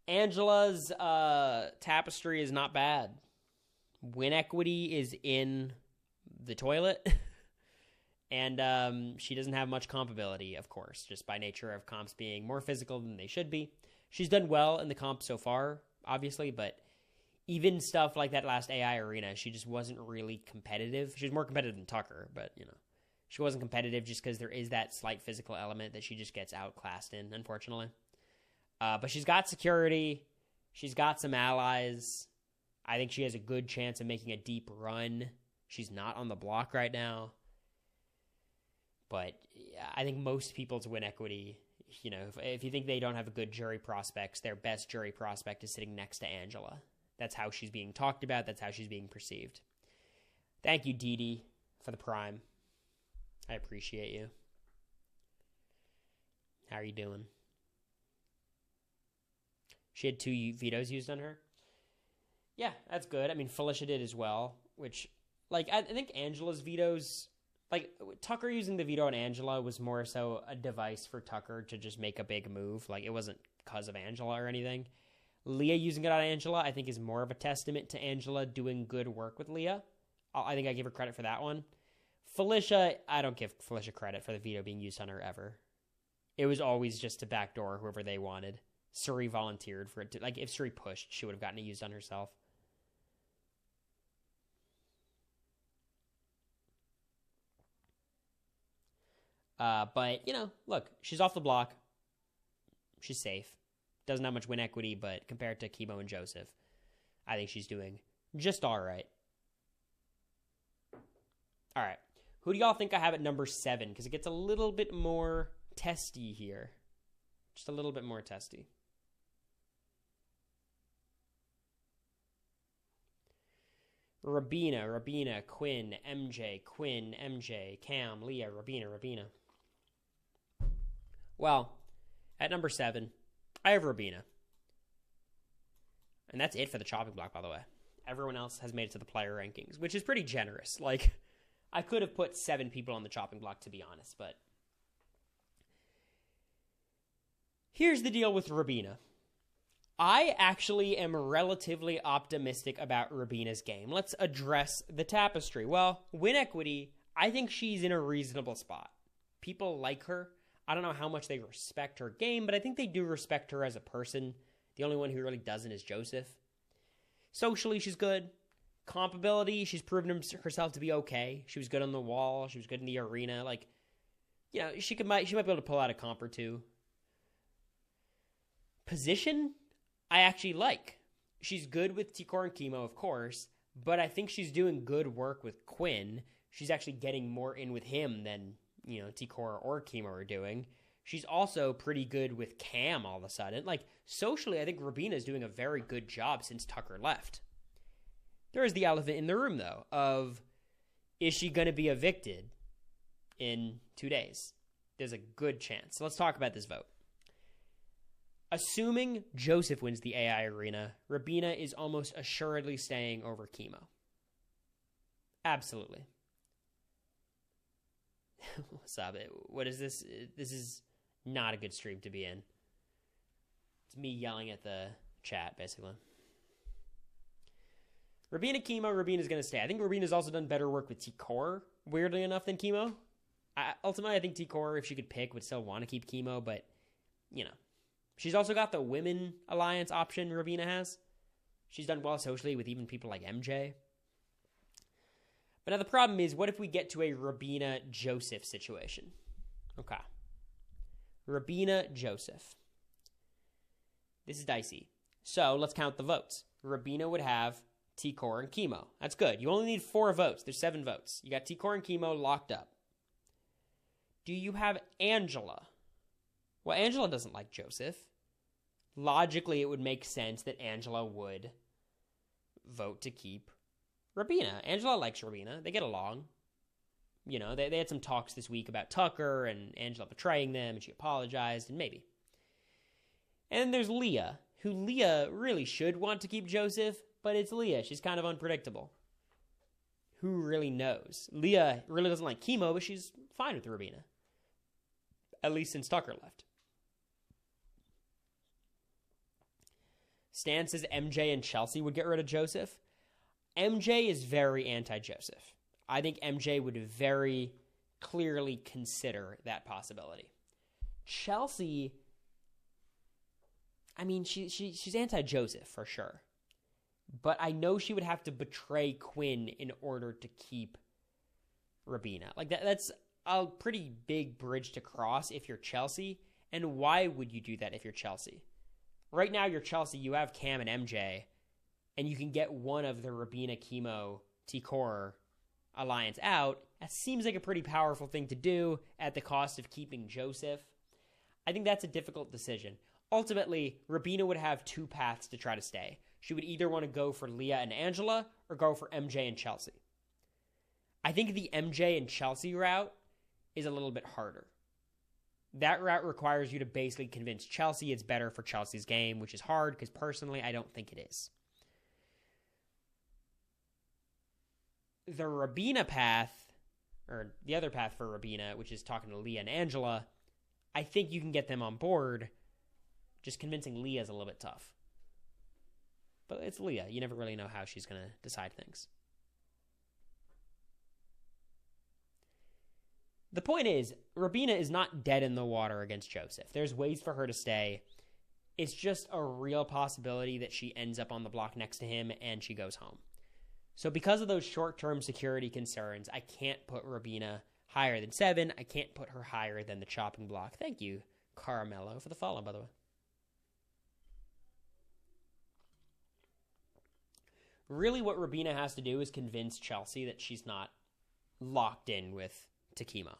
Angela's tapestry is not bad. Win equity is in the toilet. And she doesn't have much comp ability, of course, just by nature of comps being more physical than they should be. She's done well in the comp so far, obviously, but even stuff like that last AI arena, she just wasn't really competitive. She was more competitive than Tucker, but, she wasn't competitive just because there is that slight physical element that she just gets outclassed in, unfortunately. But she's got security. She's got some allies. I think she has a good chance of making a deep run. She's not on the block right now. But I think most people's win equity, if you think they don't have a good jury prospects, their best jury prospect is sitting next to Angela. That's how she's being talked about. That's how she's being perceived. Thank you, Dee Dee, for the prime. I appreciate you. How are you doing? She had 2 vetoes used on her. Yeah, that's good. I mean, Felicia did as well, which, I think Angela's vetoes... Tucker using the veto on Angela was more so a device for Tucker to just make a big move. It wasn't because of Angela or anything. Leah using it on Angela, I think, is more of a testament to Angela doing good work with Leah. I think I give her credit for that one. Felicia, I don't give Felicia credit for the veto being used on her ever. It was always just to backdoor whoever they wanted. Suri volunteered for it to... if Suri pushed, she would have gotten it used on herself. But, look, she's off the block. She's safe. Doesn't have much win equity, but compared to Kimo and Joseph, I think she's doing just all right. All right. Who do y'all think I have at number 7? Because it gets a little bit more testy here. Just a little bit more testy. Rubina, Quinn, MJ, Cam, Leah, Rubina. Well, at number 7, I have Rubina. And that's it for the chopping block, by the way. Everyone else has made it to the player rankings, which is pretty generous. I could have put 7 people on the chopping block, to be honest, but... Here's the deal with Rubina. I actually am relatively optimistic about Rubina's game. Let's address the tapestry. Well, win equity, I think she's in a reasonable spot. People like her. I don't know how much they respect her game, but I think they do respect her as a person. The only one who really doesn't is Joseph. Socially, she's good. Comp ability, she's proven herself to be okay. She was good on the wall. She was good in the arena. She might be able to pull out a comp or 2. Position, I actually like. She's good with T-Core and Kimo, of course, but I think she's doing good work with Quinn. She's actually getting more in with him than, T-Core or Kimo are doing. She's also pretty good with Cam all of a sudden. Socially, I think Rubina is doing a very good job since Tucker left. There is the elephant in the room, though, of is she going to be evicted in 2 days? There's a good chance. So let's talk about this vote. Assuming Joseph wins the AI arena, Rubina is almost assuredly staying over Kimo. Absolutely. What's up? What is this? This is not a good stream to be in. It's me yelling at the chat, basically. Rubina, Kimo, Rubina's going to stay. I think Rubina's also done better work with T-Core, weirdly enough, than Kimo. Ultimately, I think T-Core, if she could pick, would still want to keep Kimo, but, She's also got the women alliance option Rubina has. She's done well socially with even people like MJ. But now the problem is, what if we get to a Rubina-Joseph situation? Okay. Rubina-Joseph. This is dicey. So let's count the votes. Rubina would have T-Core and Kimo. That's good. You only need 4 votes. There's 7 votes. You got T-Core and Kimo locked up. Do you have Angela? Well, Angela doesn't like Joseph. Logically, it would make sense that Angela would vote to keep Rubina. Angela likes Rubina. They get along. They had some talks this week about Tucker and Angela betraying them, and she apologized, and maybe. And then there's Leah, who Leah really should want to keep Joseph, but it's Leah. She's kind of unpredictable. Who really knows? Leah really doesn't like Kimo, but she's fine with Rubina. At least since Tucker left. stance is MJ and Chelsea would get rid of Joseph. MJ is very anti-Joseph. I think MJ would very clearly consider that possibility. Chelsea, I mean, she's anti-Joseph for sure. But I know she would have to betray Quinn in order to keep Rubina. Like, that's a pretty big bridge to cross if you're Chelsea. And why would you do that if you're Chelsea? Right now, you're Chelsea, you have Cam and MJ, and you can get one of the Rubina, Kimo, T-Core alliance out. That seems like a pretty powerful thing to do at the cost of keeping Joseph. I think that's a difficult decision. Ultimately, Rubina would have two paths to try to stay. She would either want to go for Leah and Angela or go for MJ and Chelsea. I think the MJ and Chelsea route is a little bit harder. That route requires you to basically convince Chelsea it's better for Chelsea's game, which is hard because personally I don't think it is. The Rubina path, or the other path for Rubina, which is talking to Leah and Angela, I think you can get them on board. Just convincing Leah is a little bit tough. But it's Leah. You never really know how she's going to decide things. The point is, Rubina is not dead in the water against Joseph. There's ways for her to stay. It's just a real possibility that she ends up on the block next to him and she goes home. So because of those short-term security concerns, I can't put Rubina higher than 7. I can't put her higher than the chopping block. Thank you, Caramello, for the follow, by the way. Really what Rubina has to do is convince Chelsea that she's not locked in with Kimo,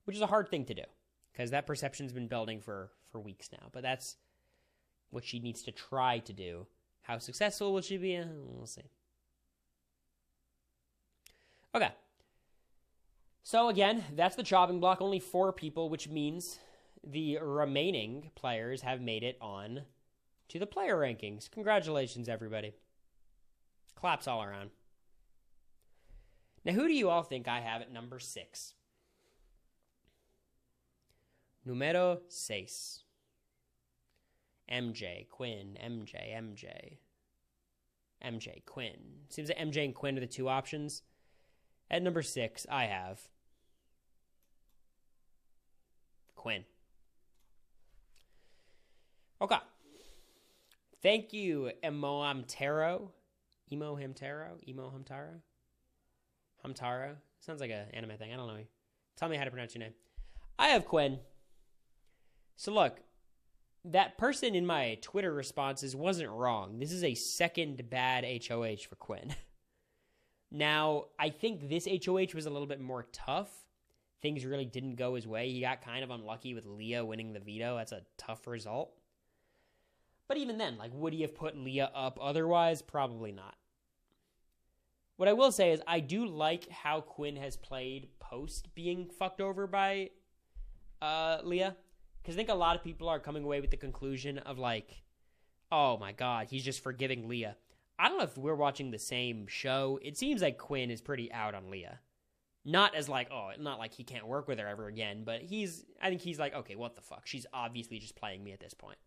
which is a hard thing to do because that perception's been building for weeks now. But that's what she needs to try to do. How successful will she be? We'll see. Okay. So again, that's the chopping block. Only 4 people, which means the remaining players have made it on to the player rankings. Congratulations, everybody. Claps all around. Now, who do you all think I have at number 6? Numero 6. MJ, Quinn, MJ, Quinn. Seems like MJ and Quinn are the 2 options. At number 6, I have Quinn. Okay. Thank you, Emo Hamtaro. Hamtaro. Sounds like an anime thing. I don't know. Tell me how to pronounce your name. I have Quinn. So look, that person in my Twitter responses wasn't wrong. This is a second bad HOH for Quinn. Now, I think this HOH was a little bit more tough. Things really didn't go his way. He got kind of unlucky with Leah winning the veto. That's a tough result. But even then, like, would he have put Leah up otherwise? Probably not. What I will say is I do like how Quinn has played post being fucked over by Leah. Because I think a lot of people are coming away with the conclusion of like, oh my God, he's just forgiving Leah. I don't know if we're watching the same show. It seems like Quinn is pretty out on Leah. Not as like, oh, not like he can't work with her ever again, but I think he's like, okay, what the fuck? She's obviously just playing me at this point.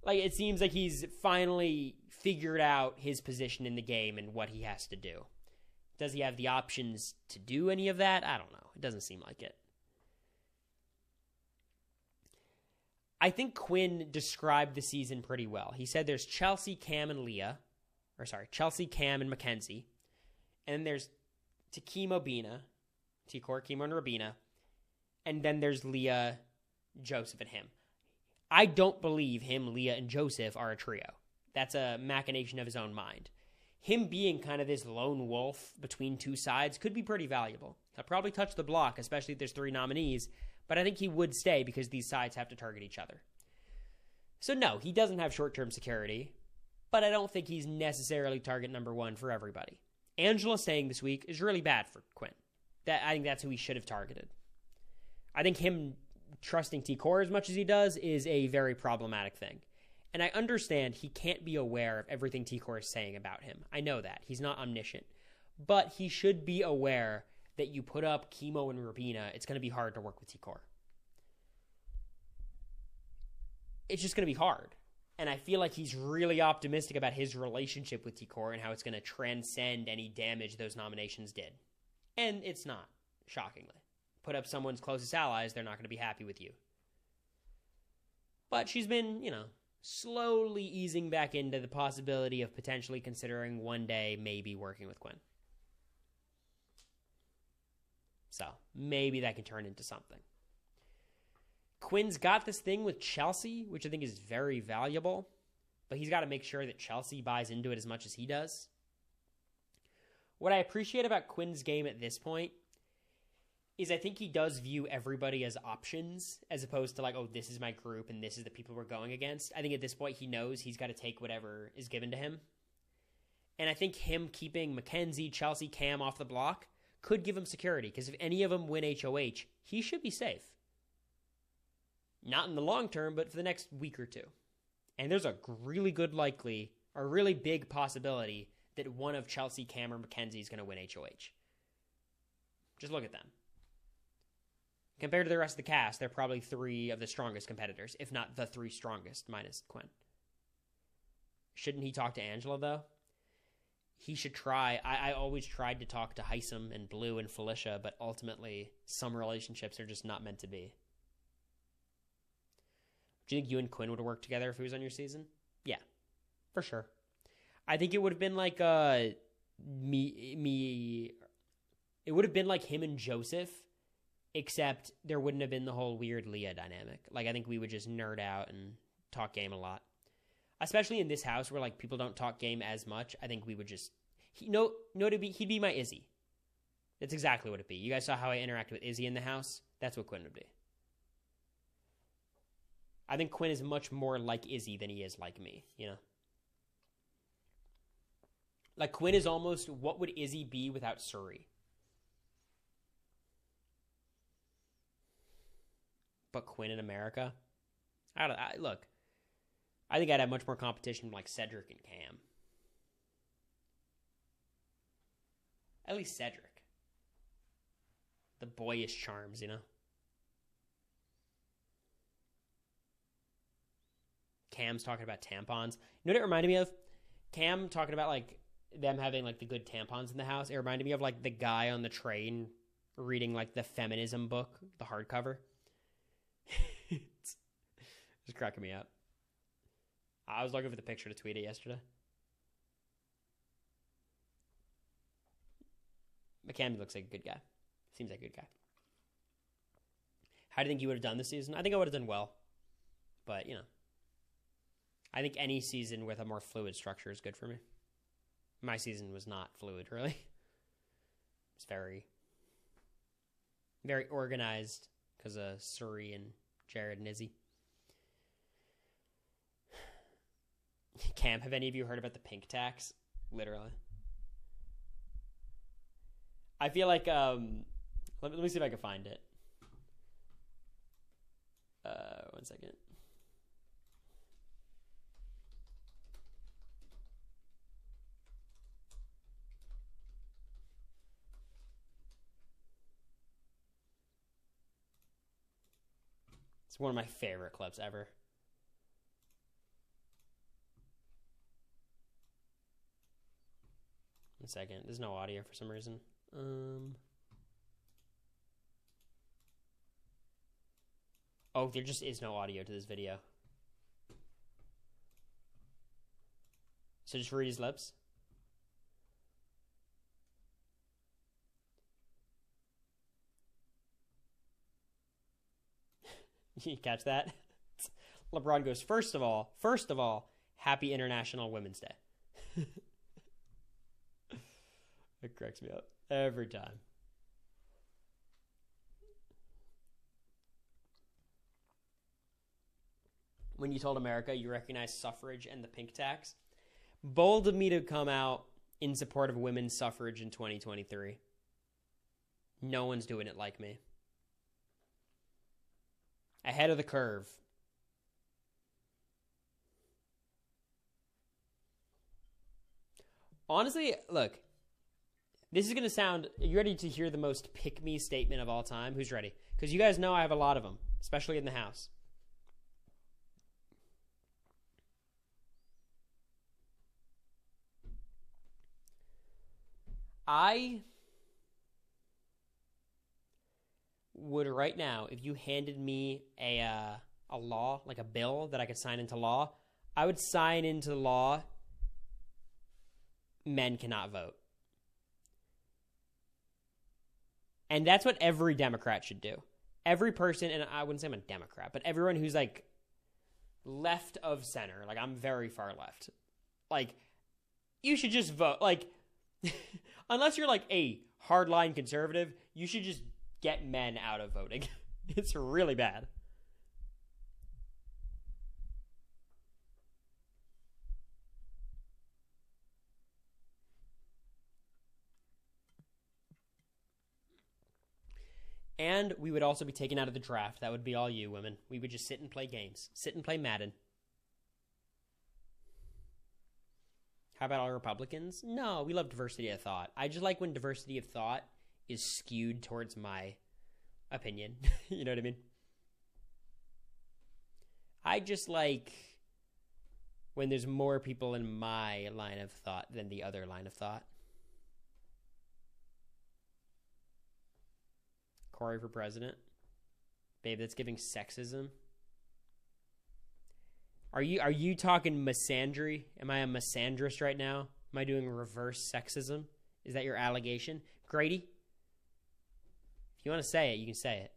Like, it seems like he's finally figured out his position in the game and what he has to do. Does he have the options to do any of that? I don't know. It doesn't seem like it. I think Quinn described the season pretty well. He said there's Chelsea, Cam, and Mackenzie. And then there's Kimo, Bina, T-Core, Kimo, and Rubina. And then there's Leah, Joseph, and him. I don't believe him, Leah, and Joseph are a trio. That's a machination of his own mind. Him being kind of this lone wolf between 2 sides could be pretty valuable. He'll probably touch the block, especially if there's 3 nominees, but I think he would stay because these sides have to target each other. So no, he doesn't have short-term security, but I don't think he's necessarily target number 1 for everybody. Angela staying this week is really bad for Quinn. I think that's who he should have targeted. I think him trusting T-Core as much as he does is a very problematic thing. And I understand he can't be aware of everything T-Core is saying about him. I know that. He's not omniscient. But he should be aware that you put up Kimo and Rubina, it's going to be hard to work with T-Core. It's just going to be hard. And I feel like he's really optimistic about his relationship with T-Core and how it's going to transcend any damage those nominations did. And it's not, shockingly. Put up someone's closest allies, they're not going to be happy with you. But she's been, slowly easing back into the possibility of potentially considering one day maybe working with Quinn. So, maybe that can turn into something. Quinn's got this thing with Chelsea, which I think is very valuable, but he's got to make sure that Chelsea buys into it as much as he does. What I appreciate about Quinn's game at this point is I think he does view everybody as options, as opposed to like, oh, this is my group and this is the people we're going against. I think at this point he knows he's got to take whatever is given to him. And I think him keeping Mackenzie, Chelsea, Cam off the block could give him security, because if any of them win HOH, he should be safe. Not in the long term, but for the next week or two. And there's a really good likely, or really big possibility that one of Chelsea, Cam, or Mackenzie is going to win HOH. Just look at them. Compared to the rest of the cast, they're probably three of the strongest competitors, if not the three strongest, minus Quinn. Shouldn't he talk to Angela, though? He should try. I always tried to talk to Heisem and Blue and Felicia, but ultimately, some relationships are just not meant to be. Do you think you and Quinn would have worked together if he was on your season? Yeah, for sure. I think it would have been like it would have been like him and Joseph, except there wouldn't have been the whole weird Leah dynamic. Like, I think we would just nerd out and talk game a lot. Especially in this house where like people don't talk game as much. I think we would just he'd be my Izzy. That's exactly what it'd be. You guys saw how I interact with Izzy in the house? That's what Quinn would be. I think Quinn is much more like Izzy than he is like me, Like, Quinn is almost, what would Izzy be without Suri? But Quinn in America? Look, I think I'd have much more competition from, like, Cedric and Cam. At least Cedric. The boyish charms, Cam's talking about tampons. You know what it reminded me of? Cam talking about, like, them having, like, the good tampons in the house. It reminded me of, like, the guy on the train reading, like, the feminism book, the hardcover. It's just cracking me up. I was looking for the picture to tweet it yesterday. McCamby looks like a good guy. Seems like a good guy. How do you think you would have done this season? I think I would have done well. But, I think any season with a more fluid structure is good for me. My season was not fluid, really. It's very, very organized because of Suri and Jared and Izzy. Cam, have any of you heard about the pink tax? Literally. I feel like, let me see if I can find it. 1 second. It's one of my favorite clips ever. One second. There's no audio for some reason. Oh, there just is no audio to this video. So just read his lips. You catch that? LeBron goes, first of all, happy International Women's Day. It cracks me up every time. When you told America you recognize suffrage and the pink tax, bold of me to come out in support of women's suffrage in 2023. No one's doing it like me. Ahead of the curve. Honestly, look, this is going to sound... Are you ready to hear the most pick-me statement of all time? Who's ready? Because you guys know I have a lot of them, especially in the house. I would right now, if you handed me a law, like a bill that I could sign into law, I would sign into law men cannot vote. And that's what every Democrat should do. Every person, and I wouldn't say I'm a Democrat, but everyone who's like left of center, like I'm very far left, like you should just vote. Like, unless you're like a hardline conservative, you should just get men out of voting. It's really bad. And we would also be taken out of the draft. That would be all you, women. We would just sit and play games. Sit and play Madden. How about all Republicans? No, we love diversity of thought. I just like when diversity of thought is skewed towards my opinion. You know what I mean? I just like when there's more people in my line of thought than the other line of thought. Cory for president. Babe, that's giving sexism. Are you talking misandry? Am I a misandrist right now? Am I doing reverse sexism? Is that your allegation? Grady? If you want to say it, you can say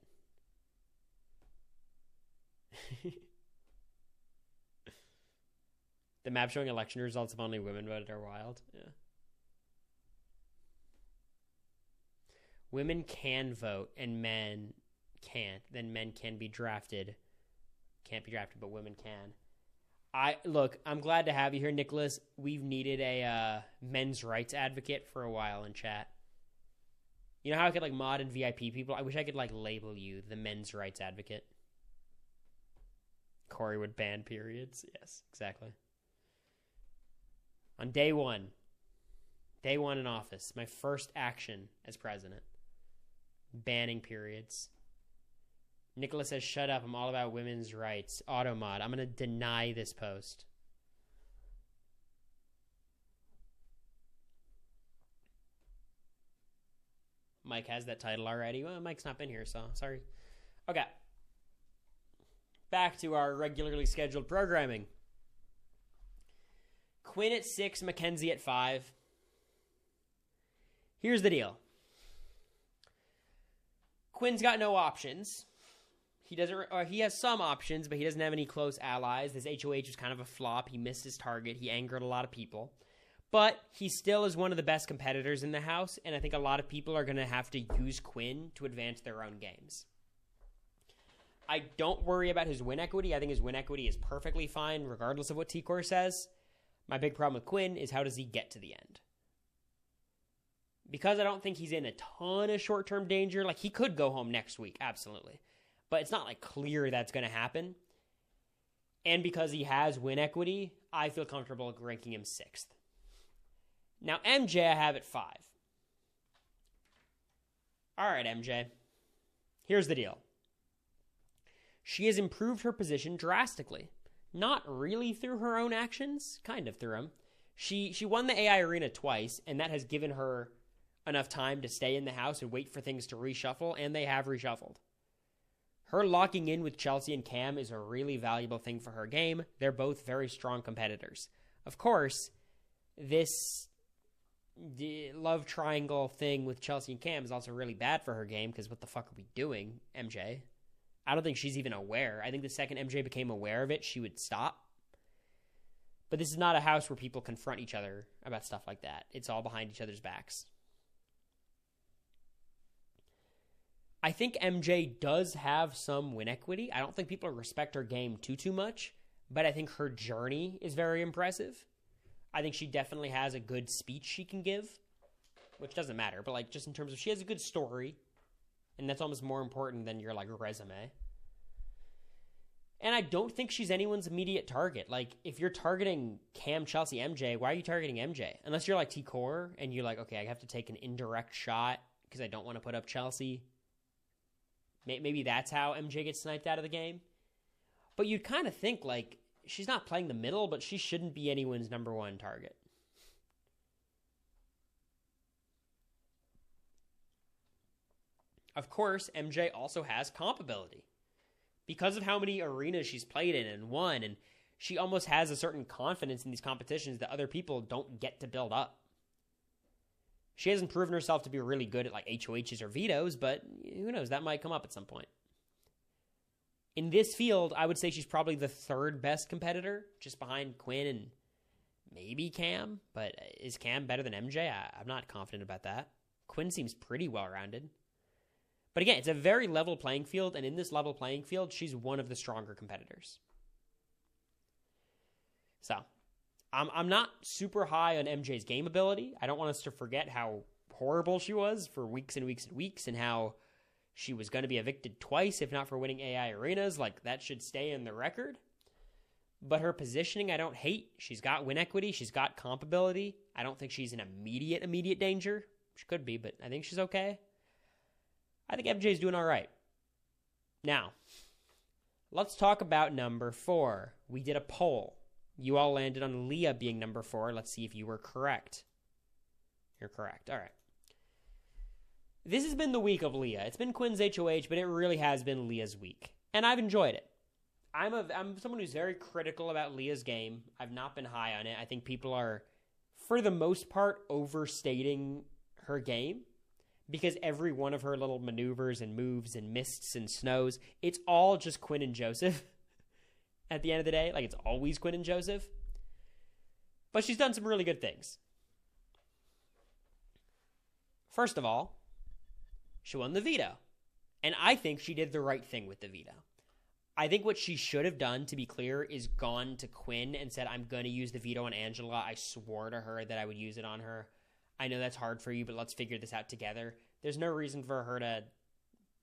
it. The map showing election results of only women voted are wild. Yeah. Women can vote and men can't. Then men can be drafted. Can't be drafted, but women can. I'm glad to have you here, Nicholas. We've needed a men's rights advocate for a while in chat. You know how I could like mod and VIP people? I wish I could like label you the men's rights advocate. Cory would ban periods. Yes, exactly. On day one in office, my first action as president, banning periods. Nicholas says, shut up, I'm all about women's rights. Automod, I'm going to deny this post. Mike has that title already. Well, Mike's not been here, so sorry. Okay. Back to our regularly scheduled programming. Quinn at 6, Mackenzie at 5. Here's the deal. Quinn's got no options. He has some options, but he doesn't have any close allies. This HOH was kind of a flop. He missed his target. He angered a lot of people. But he still is one of the best competitors in the house, and I think a lot of people are going to have to use Quinn to advance their own games. I don't worry about his win equity. I think his win equity is perfectly fine, regardless of what T-Core says. My big problem with Quinn is how does he get to the end? Because I don't think he's in a ton of short-term danger. Like, he could go home next week, absolutely. But it's not, like, clear that's going to happen. And because he has win equity, I feel comfortable ranking him 6th. Now, MJ, I have at 5. All right, MJ. Here's the deal. She has improved her position drastically. Not really through her own actions, kind of through them. She won the AI arena twice, and that has given her enough time to stay in the house and wait for things to reshuffle, and they have reshuffled. Her locking in with Chelsea and Cam is a really valuable thing for her game. They're both very strong competitors. Of course, this love triangle thing with Chelsea and Cam is also really bad for her game, because what the fuck are we doing, MJ? I don't think she's even aware. I think the second MJ became aware of it, she would stop. But this is not a house where people confront each other about stuff like that. It's all behind each other's backs. I think MJ does have some win equity. I don't think people respect her game too much, but I think her journey is very impressive. I think she definitely has a good speech she can give, which doesn't matter, but like just in terms of she has a good story, and that's almost more important than your like resume. And I don't think she's anyone's immediate target. Like, if you're targeting Cam, Chelsea, MJ, why are you targeting MJ? Unless you're like T-Core and you're like, okay, I have to take an indirect shot because I don't want to put up Chelsea. Maybe that's how MJ gets sniped out of the game. But you'd kind of think, like, she's not playing the middle, but she shouldn't be anyone's number one target. Of course, MJ also has comp ability. Because of how many arenas she's played in and won, and she almost has a certain confidence in these competitions that other people don't get to build up. She hasn't proven herself to be really good at like HOHs or vetoes, but who knows, that might come up at some point. In this field, I would say she's probably the third best competitor, just behind Quinn and maybe Cam. But is Cam better than MJ? I'm not confident about that. Quinn seems pretty well-rounded. But again, it's a very level playing field, and in this level playing field, she's one of the stronger competitors. So, I'm not super high on MJ's game ability. I don't want us to forget how horrible she was for weeks and weeks and weeks, and how she was going to be evicted twice, if not for winning AI arenas. Like, that should stay in the record. But her positioning, I don't hate. She's got win equity. She's got comp ability. I don't think she's in immediate danger. She could be, but I think she's okay. I think MJ's doing all right. Now, let's talk about number 4. We did a poll. You all landed on Leah being number 4. Let's see if you were correct. You're correct. All right. This has been the week of Leah. It's been Quinn's HOH, but it really has been Leah's week. And I've enjoyed it. I'm someone who's very critical about Leah's game. I've not been high on it. I think people are, for the most part, overstating her game. Because every one of her little maneuvers and moves and mists and snows, it's all just Quinn and Joseph at the end of the day. Like, it's always Quinn and Joseph. But she's done some really good things. First of all, she won the veto. And I think she did the right thing with the veto. I think what she should have done, to be clear, is gone to Quinn and said, I'm going to use the veto on Angela. I swore to her that I would use it on her. I know that's hard for you, but let's figure this out together. There's no reason for her to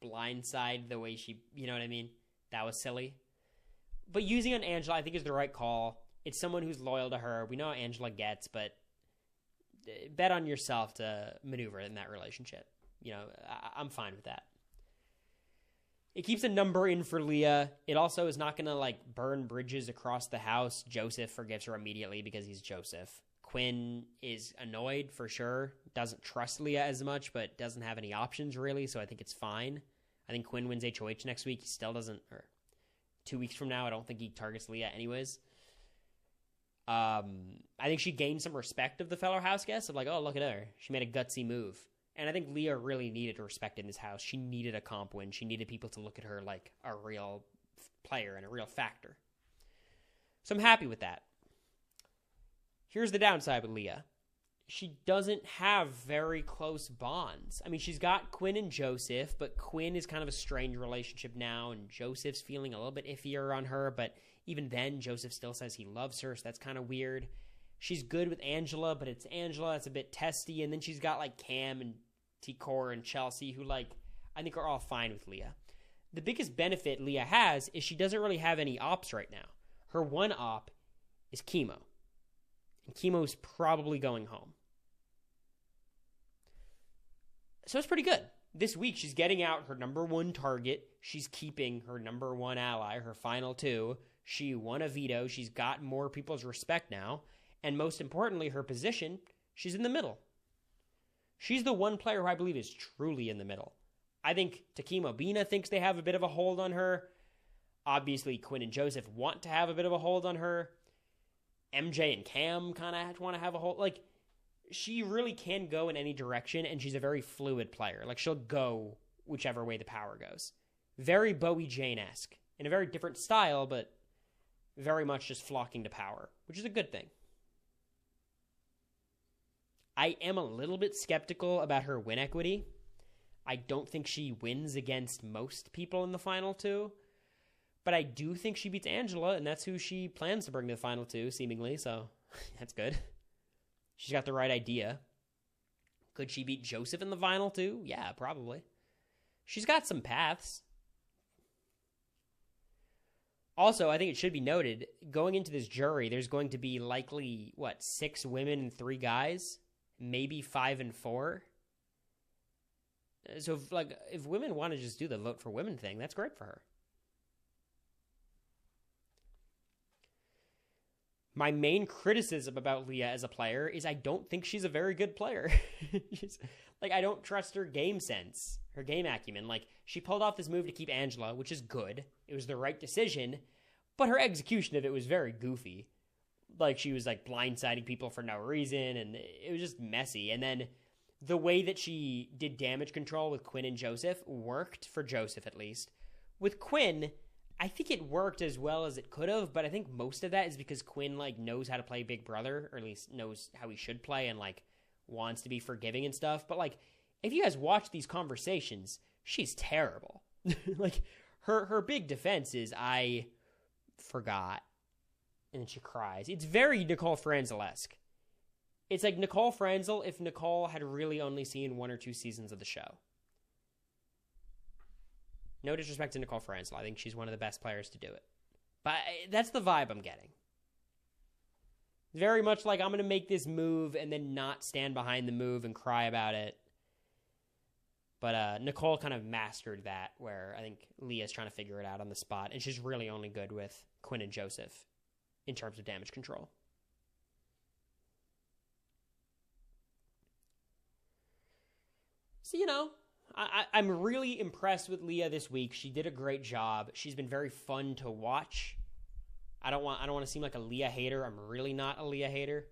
blindside the way she, you know what I mean? That was silly. But using on Angela, I think, is the right call. It's someone who's loyal to her. We know how Angela gets, but bet on yourself to maneuver in that relationship. You know, I'm fine with that. It keeps a number in for Leah. It also is not going to, like, burn bridges across the house. Joseph forgives her immediately because he's Joseph. Quinn is annoyed for sure, doesn't trust Leah as much, but doesn't have any options really, so I think it's fine. I think Quinn wins HOH next week. He still doesn't, or 2 weeks from now, I don't think he targets Leah anyways. I think she gained some respect of the fellow house guests, of like, oh, look at her. She made a gutsy move. And I think Leah really needed respect in this house. She needed a comp win. She needed people to look at her like a real player and a real factor. So I'm happy with that. Here's the downside with Leah. She doesn't have very close bonds. I mean, she's got Quinn and Joseph, but Quinn is kind of a strange relationship now, and Joseph's feeling a little bit iffier on her, but even then, Joseph still says he loves her, so that's kind of weird. She's good with Angela, but it's Angela that's a bit testy, and then she's got, like, Cam and T-Core and Chelsea, who, like, I think are all fine with Leah. The biggest benefit Leah has is she doesn't really have any ops right now. Her one op is Kimo. And Kimo's probably going home. So it's pretty good. This week, she's getting out her number 1 target. She's keeping her number 1 ally, her final 2. She won a veto. She's got more people's respect now. And most importantly, her position, she's in the middle. She's the one player who I believe is truly in the middle. I think Kimo Rubina thinks they have a bit of a hold on her. Obviously, Quinn and Joseph want to have a bit of a hold on her. MJ and Cam kind of want to have a hold. Like, she really can go in any direction, and she's a very fluid player. Like, she'll go whichever way the power goes. Very Bowie Jane-esque. In a very different style, but very much just flocking to power, which is a good thing. I am a little bit skeptical about her win equity. I don't think she wins against most people in the final 2. But I do think she beats Angela, and that's who she plans to bring to the final 2, seemingly, so that's good. She's got the right idea. Could she beat Joseph in the final 2? Yeah, probably. She's got some paths. Also, I think it should be noted, going into this jury, there's going to be likely, 6 women and 3 guys? Maybe 5 and 4? So, if women want to just do the vote for women thing, that's great for her. My main criticism about Leah as a player is I don't think she's a very good player. I don't trust her game sense, her game acumen. She pulled off this move to keep Angela, which is good. It was the right decision, but her execution of it was very goofy. She was, blindsiding people for no reason, and it was just messy. And then the way that she did damage control with Quinn and Joseph worked, for Joseph at least. With Quinn, I think it worked as well as it could have, but I think most of that is because Quinn, knows how to play Big Brother, or at least knows how he should play and, wants to be forgiving and stuff. But, if you guys watch these conversations, she's terrible. Her big defense is, I forgot. And then she cries. It's very Nicole Franzel-esque. It's like Nicole Franzel if Nicole had really only seen 1 or 2 seasons of the show. No disrespect to Nicole Franzel. I think she's one of the best players to do it. But that's the vibe I'm getting. Very much I'm going to make this move and then not stand behind the move and cry about it. But Nicole kind of mastered that, where I think Leah's trying to figure it out on the spot. And she's really only good with Quinn and Joseph in terms of damage control. So, I'm really impressed with Leah this week. She did a great job. She's been very fun to watch. I don't want to seem like a Leah hater. I'm really not a Leah hater.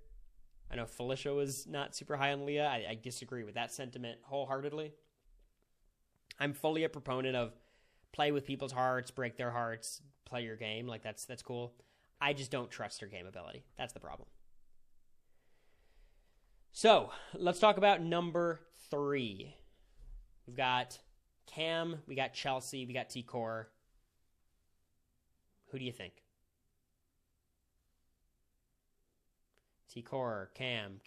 I know Felicia was not super high on Leah. I disagree with that sentiment wholeheartedly. I'm fully a proponent of play with people's hearts, break their hearts, play your game. That's cool. I just don't trust her game ability. That's the problem. So, let's talk about number 3. We've got Cam, we got Chelsea, we got T-Core. Who do you think? T-Core, Cam,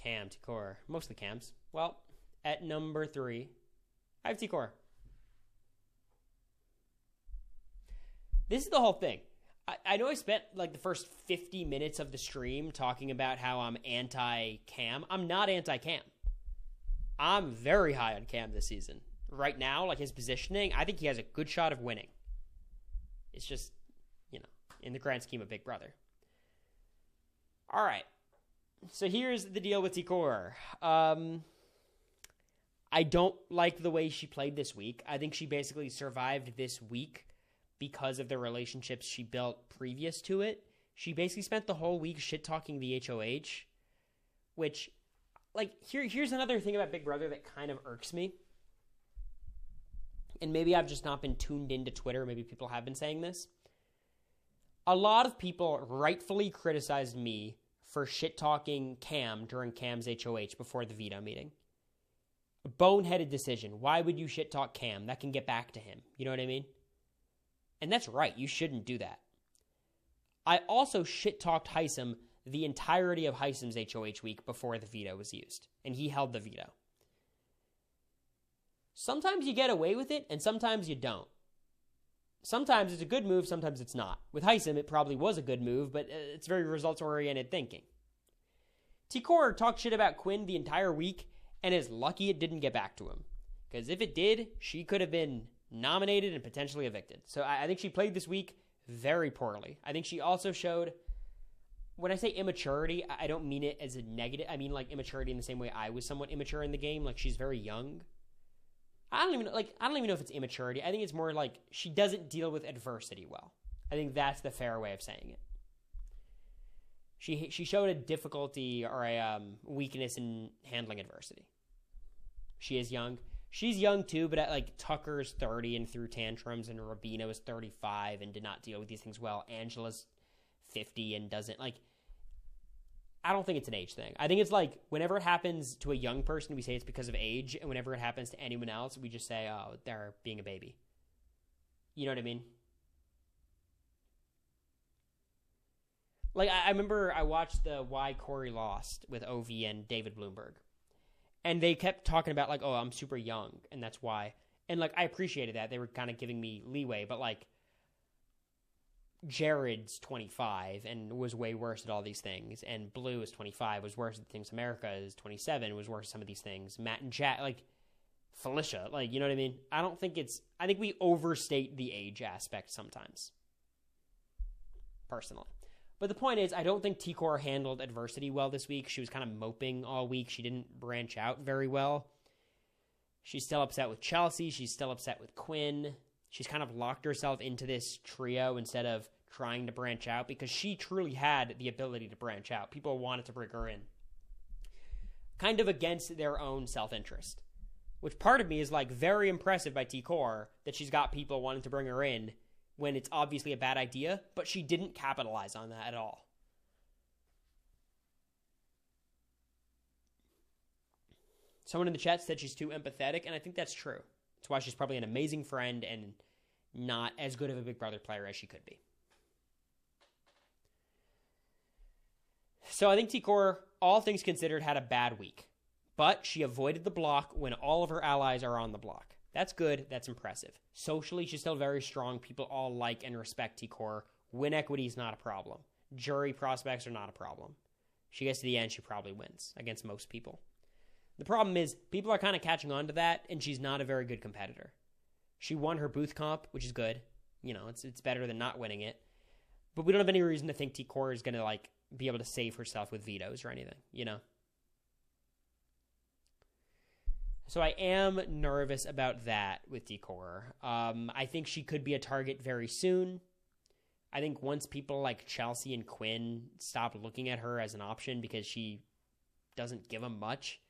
T-Core. Mostly Cams. Well, at number 3, I have T-Core. This is the whole thing. I know I spent the first 50 minutes of the stream talking about how I'm anti-Cam. I'm not anti-Cam. I'm very high on Cam this season. Right now, his positioning, I think he has a good shot of winning. It's just, in the grand scheme of Big Brother. All right. So here's the deal with T-Core. I don't like the way she played this week. I think she basically survived this week because of the relationships she built previous to it. She basically spent the whole week shit-talking the HOH, which, here's another thing about Big Brother that kind of irks me. And maybe I've just not been tuned into Twitter. Maybe people have been saying this. A lot of people rightfully criticized me for shit-talking Cam during Cam's HOH before the veto meeting. A boneheaded decision. Why would you shit-talk Cam? That can get back to him. You know what I mean? And that's right. You shouldn't do that. I also shit-talked Hisam the entirety of Hisam's HOH week before the veto was used. And he held the veto. Sometimes you get away with it, and sometimes you don't. Sometimes it's a good move, sometimes it's not. With Hisam, it probably was a good move, but it's very results-oriented thinking. T-Core talked shit about Quinn the entire week, and is lucky it didn't get back to him. Because if it did, she could have been nominated and potentially evicted. So I think she played this week very poorly. I think she also showed, when I say immaturity, I don't mean it as a negative. I mean immaturity in the same way I was somewhat immature in the game. She's very young. I don't even know if it's immaturity. I think it's more she doesn't deal with adversity well. I think that's the fair way of saying it. She showed a difficulty or a weakness in handling adversity. She is young. She's young too, but Tucker's 30 and threw tantrums, and Rubina was 35 and did not deal with these things well. Angela's 50 and doesn't I don't think it's an age thing. I think it's whenever it happens to a young person, we say it's because of age, and whenever it happens to anyone else, we just say, oh, they're being a baby. You know what I mean? I remember I watched the Why Cory Lost with OV and David Bloomberg. And they kept talking about, oh, I'm super young, and that's why. And, I appreciated that. They were kind of giving me leeway, but, Jared's 25 and was way worse at all these things, and Blue is 25, was worse at things. America is 27, was worse at some of these things. Matt and Jack, Felicia. Like, you know what I mean? I think we overstate the age aspect sometimes. Personally. But the point is, I don't think T-Core handled adversity well this week. She was kind of moping all week. She didn't branch out very well. She's still upset with Chelsea. She's still upset with Quinn. She's kind of locked herself into this trio instead of trying to branch out because she truly had the ability to branch out. People wanted to bring her in. Kind of against their own self-interest. Which part of me is like very impressive by T-Core that she's got people wanting to bring her in when it's obviously a bad idea, but she didn't capitalize on that at all. Someone in the chat said she's too empathetic, and I think that's true. That's why she's probably an amazing friend and not as good of a Big Brother player as she could be. So I think T-Core, all things considered, had a bad week. But she avoided the block when all of her allies are on the block. That's good. That's impressive. Socially, she's still very strong. People all like and respect T-Core. Win equity is not a problem. Jury prospects are not a problem. She gets to the end, she probably wins against most people. The problem is, people are kind of catching on to that, and she's not a very good competitor. She won her booth comp, which is good. You know, it's better than not winning it. But we don't have any reason to think T-Core is going to, like, be able to save herself with vetoes or anything, you know? So I am nervous about that with T-Core. I think she could be a target very soon. I think once people like Chelsea and Quinn stop looking at her as an option because she doesn't give them much,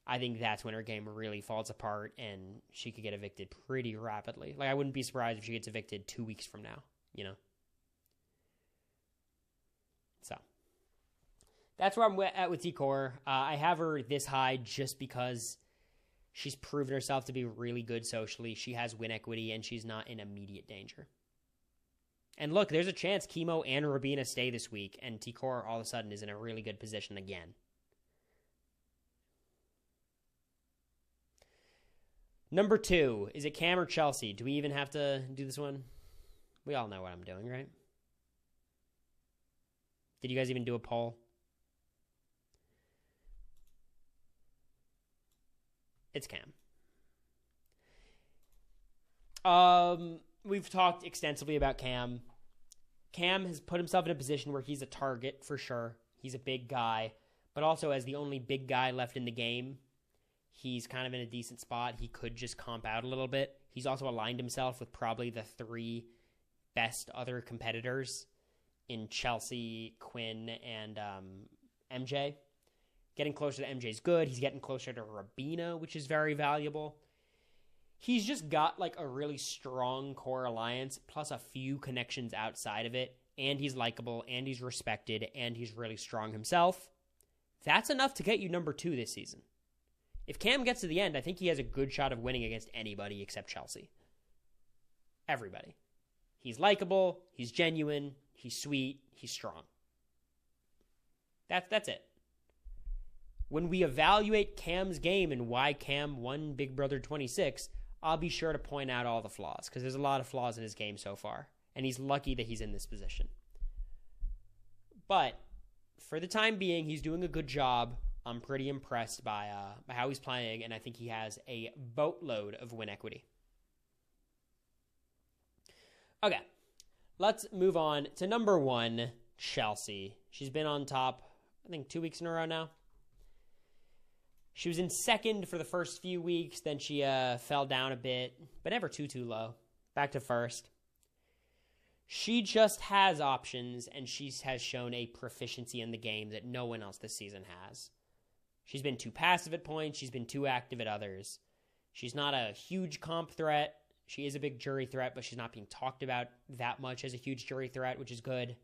I think that's when her game really falls apart and she could get evicted pretty rapidly. Like, I wouldn't be surprised if she gets evicted 2 weeks from now, you know? So, that's where I'm at with T-Core. I have her this high just because she's proven herself to be really good socially. She has win equity, and she's not in immediate danger. And look, there's a chance Kimo and Rubina stay this week, and T-Core all of a sudden is in a really good position again. Number 2, is it Cam or Chelsea? Do we even have to do this one? We all know what I'm doing, right? Did you guys even do a poll? It's Cam. We've talked extensively about Cam. Cam has put himself in a position where he's a target for sure. He's a big guy, but also as the only big guy left in the game, he's kind of in a decent spot. He could just comp out a little bit. He's also aligned himself with probably the 3 best other competitors in Chelsea, Quinn, and MJ. Getting closer to MJ is good. He's getting closer to Rubina, which is very valuable. He's just got like a really strong core alliance, plus a few connections outside of it, and he's likable, and he's respected, and he's really strong himself. That's enough to get you number 2 this season. If Cam gets to the end, I think he has a good shot of winning against anybody except Chelsea. Everybody. He's likable, he's genuine, he's sweet, he's strong. That's it. When we evaluate Cam's game and why Cam won Big Brother 26, I'll be sure to point out all the flaws, because there's a lot of flaws in his game so far, and he's lucky that he's in this position. But for the time being, he's doing a good job. I'm pretty impressed by how he's playing, and I think he has a boatload of win equity. Okay, let's move on to number 1, Chelsea. She's been on top, I think, 2 weeks in a row now. She was in second for the first few weeks, then she fell down a bit, but never too low. Back to first. She just has options, and she has shown a proficiency in the game that no one else this season has. She's been too passive at points. She's been too active at others. She's not a huge comp threat. She is a big jury threat, but she's not being talked about that much as a huge jury threat, which is good.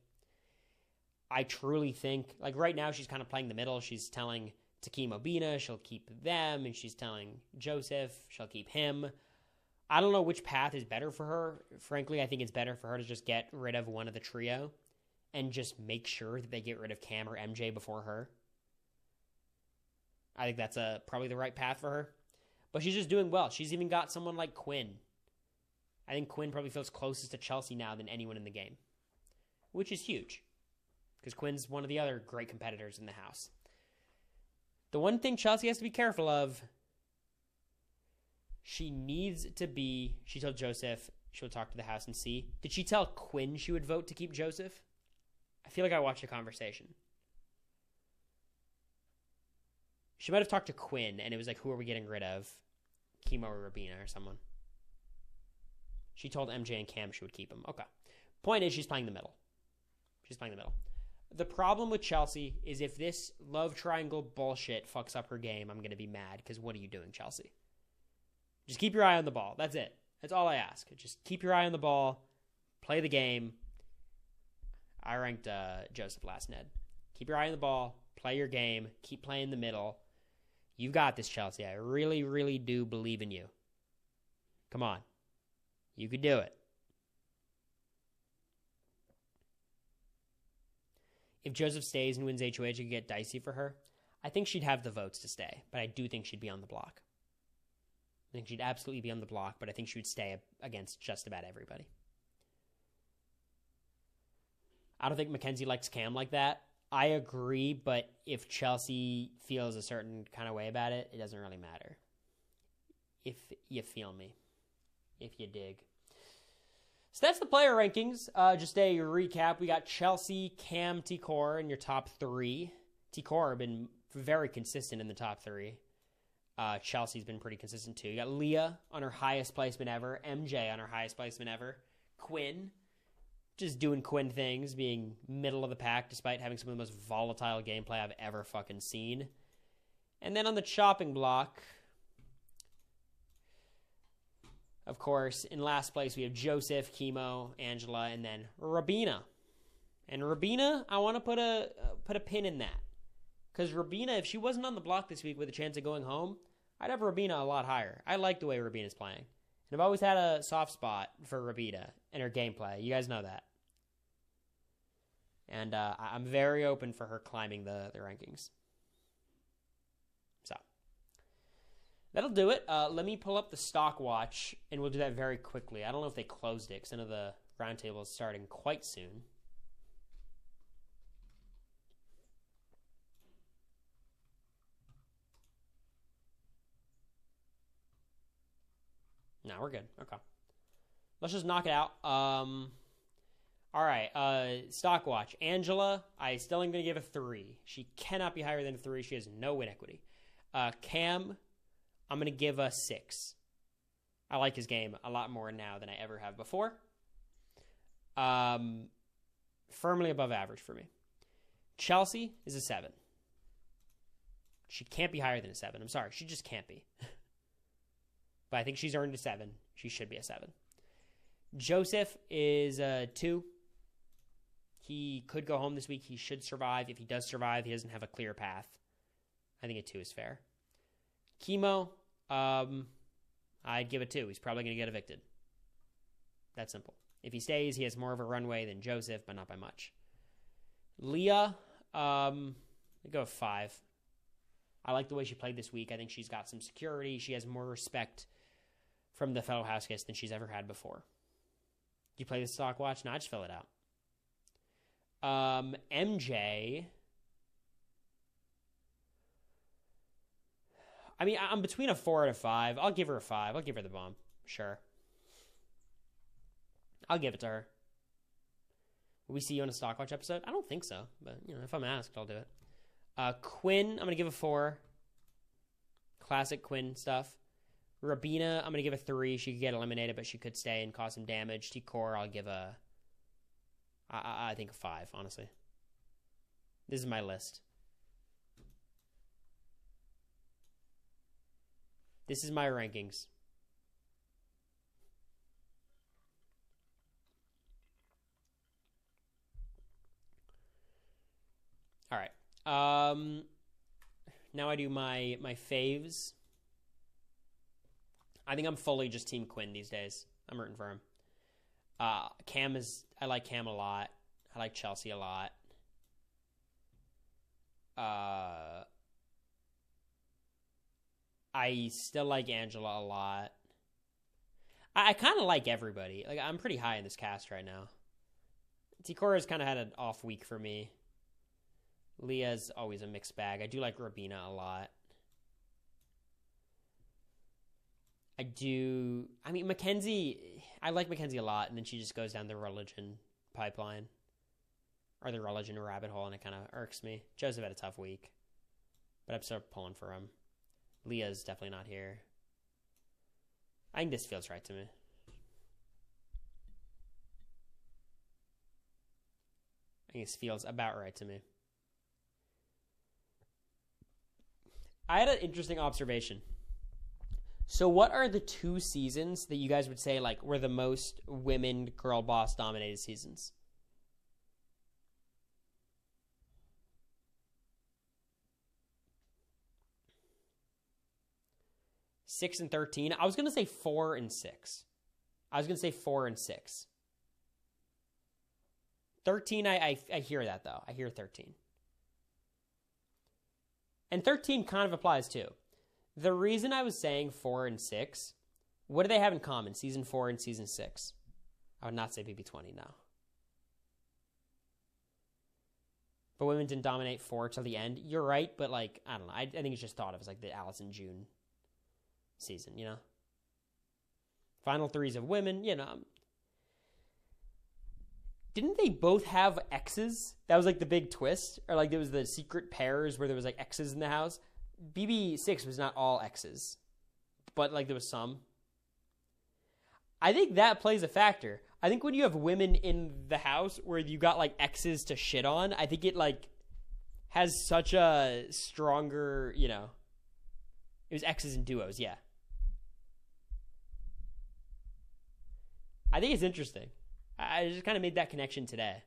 I truly think, like right now, she's kind of playing the middle. She's telling Kimo Rubina she'll keep them, and she's telling Joseph she'll keep him. I don't know which path is better for her. Frankly, I think it's better for her to just get rid of one of the trio and just make sure that they get rid of Cam or MJ before her. I think that's probably the right path for her. But she's just doing well. She's even got someone like Quinn. I think Quinn probably feels closest to Chelsea now than anyone in the game, which is huge because Quinn's one of the other great competitors in the house. The one thing Chelsea has to be careful of She needs to be. She told Joseph she'll talk to the house and see. Did she tell Quinn she would vote to keep Joseph? I feel like I watched a conversation. She might have talked to Quinn, and it was like, who are we getting rid of? Kimo or Rubina or someone. She told MJ and Cam she would keep him. Okay. Point is, she's playing the middle. She's playing the middle. The problem with Chelsea is if this love triangle bullshit fucks up her game, I'm going to be mad, because what are you doing, Chelsea? Just keep your eye on the ball. That's it. That's all I ask. Just keep your eye on the ball. Play the game. I ranked Joseph last, Ned. Keep your eye on the ball. Play your game. Keep playing the middle. You got this, Chelsea. I really, really do believe in you. Come on. You could do it. If Joseph stays and wins HOH, it could get dicey for her. I think she'd have the votes to stay, but I do think she'd be on the block. I think she'd absolutely be on the block, but I think she would stay against just about everybody. I don't think Mackenzie likes Cam like that. I agree, but if Chelsea feels a certain kind of way about it, it doesn't really matter. If you feel me. If you dig. So that's the player rankings. Just a recap. We got Chelsea, Cam, T-Core in your top three. T-Core have been very consistent in the top three. Chelsea's been pretty consistent too. You got Leah on her highest placement ever. MJ on her highest placement ever. Quinn, just doing Quinn things, being middle of the pack despite having some of the most volatile gameplay I've ever fucking seen. And then on the chopping block, of course, in last place we have Joseph, Kimo, Angela, and then Rubina. And Rubina, I want to put a pin in that. Because Rubina, if she wasn't on the block this week with a chance of going home, I'd have Rubina a lot higher. I like the way Rubina's playing. And I've always had a soft spot for Rubina and her gameplay. You guys know that. And I'm very open for her climbing the rankings. So, that'll do it. Let me pull up the stockwatch, and we'll do that very quickly. I don't know if they closed it, because I know the roundtable is starting quite soon. No, we're good. Okay. Let's just knock it out. All right. Stockwatch. Angela, I still am going to give a 3. She cannot be higher than a 3. She has no win equity. Cam, I'm going to give a 6. I like his game a lot more now than I ever have before. Firmly above average for me. Chelsea is a 7. She can't be higher than a 7. I'm sorry. She just can't be. But I think she's earned a 7. She should be a 7. Joseph is a 2. He could go home this week. He should survive. If he does survive, he doesn't have a clear path. I think a 2 is fair. Kimo, I'd give a 2. He's probably going to get evicted. That's simple. If he stays, he has more of a runway than Joseph, but not by much. Leah, I'd go with 5. I like the way she played this week. I think she's got some security. She has more respect from the fellow house guests than she's ever had before. Do you play the stock watch? No, I just fill it out. MJ. I mean, I'm between a 4 and a 5. I'll give her a 5. I'll give her the bomb. Sure. I'll give it to her. Will we see you on a Stockwatch episode? I don't think so, but if I'm asked, I'll do it. Quinn, I'm going to give a 4. Classic Quinn stuff. Rubina, I'm going to give a 3. She could get eliminated, but she could stay and cause some damage. T-Core, I'll give I think a 5, honestly. This is my list. This is my rankings. All right. Now I do my faves. I think I'm fully just Team Quinn these days. I'm rooting for him. I like Cam a lot. I like Chelsea a lot. I still like Angela a lot. I kind of like everybody. Like, I'm pretty high in this cast right now. T-Cora's kind of had an off week for me. Leah's always a mixed bag. I do like Rubina a lot. I do. I mean, Mackenzie, I like Mackenzie a lot, and then she just goes down the religion pipeline or the religion rabbit hole, and it kind of irks me. Joseph had a tough week, but I'm sort of pulling for him. Leah's definitely not here. I think this feels right to me. I think this feels about right to me. I had an interesting observation. So what are the 2 seasons that you guys would say like were the most women girl boss dominated seasons? 6 and 13. I was going to say 4 and 6. 13, I hear that, though. I hear 13. And 13 kind of applies, too. The reason I was saying 4 and 6, what do they have in common, season 4 and season 6? I would not say BB20, no. But women didn't dominate 4 till the end. You're right, but, like, I don't know. I think it's just thought of as, like, the Alice in June season, you know? Final 3s of women, you know. Didn't they both have exes? That was, like, the big twist. Or, like, there was the secret pairs where there was, like, exes in the house. BB6 was not all exes. But, like, there was some. I think that plays a factor. I think when you have women in the house where you got, like, exes to shit on, I think it, like, has such a stronger, you know. It was exes and duos, yeah. I think it's interesting. I just kind of made that connection today. I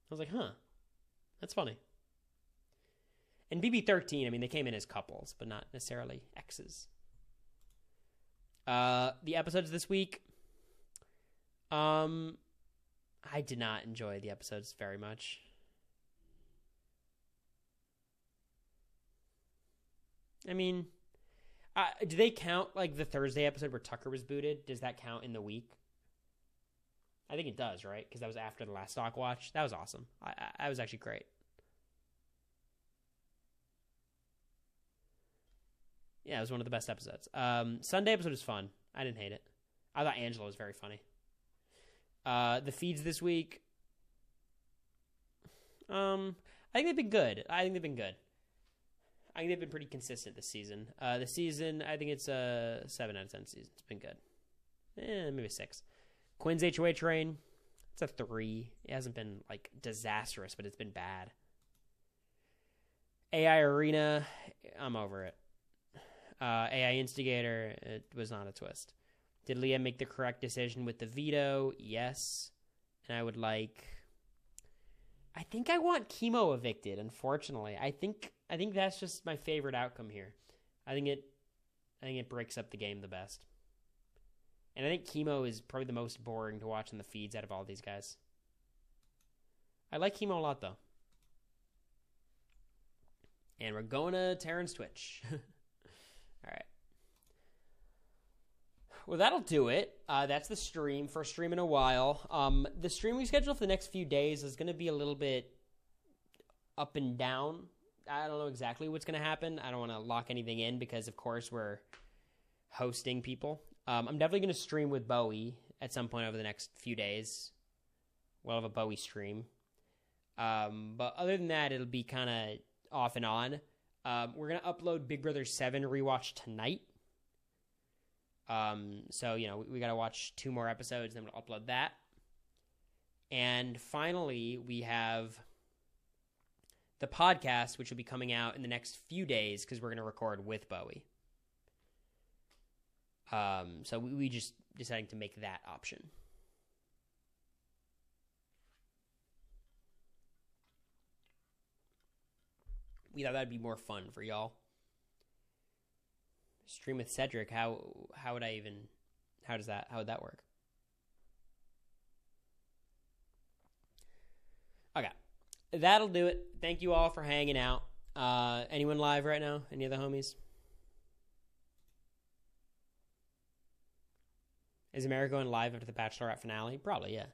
was like, huh, that's funny. And BB13, I mean, they came in as couples, but not necessarily exes. The episodes this week, I did not enjoy the episodes very much. I mean, do they count, like, the Thursday episode where Tucker was booted? Does that count in the week? I think it does, right? Because that was after the last stockwatch. That was awesome. I was actually great. Yeah, it was one of the best episodes. Sunday episode was fun. I didn't hate it. I thought Angela was very funny. The feeds this week, I think they've been good. I think they've been pretty consistent this season. The season, I think it's a 7 out of 10 season. It's been good. Maybe a 6. Quinn's HOH reign, it's a 3. It hasn't been, like, disastrous, but it's been bad. AI Arena, I'm over it. AI Instigator, it was not a twist. Did Leah make the correct decision with the veto? Yes. And I think I want Kimo evicted, unfortunately. I think that's just my favorite outcome here. I think it breaks up the game the best. And I think Kimo is probably the most boring to watch in the feeds out of all these guys. I like Kimo a lot, though. And we're going to Terran's Twitch. All right. Well, that'll do it. That's the stream. First stream in a while. The stream we scheduled for the next few days is going to be a little bit up and down. I don't know exactly what's going to happen. I don't want to lock anything in because, of course, we're hosting people. I'm definitely going to stream with Bowie at some point over the next few days. We'll have a Bowie stream. But other than that, it'll be kind of off and on. We're going to upload Big Brother 7 rewatch tonight. So, you know, we got to watch 2 more episodes, then we'll upload that. And finally, we have the podcast, which will be coming out in the next few days because we're going to record with Bowie. So we just deciding to make that option. We thought that'd be more fun for y'all. Stream with Cedric. How would that work? Okay. That'll do it. Thank you all for hanging out. Anyone live right now? Any of the homies? Is America going live after the Bachelorette finale? Probably, yeah.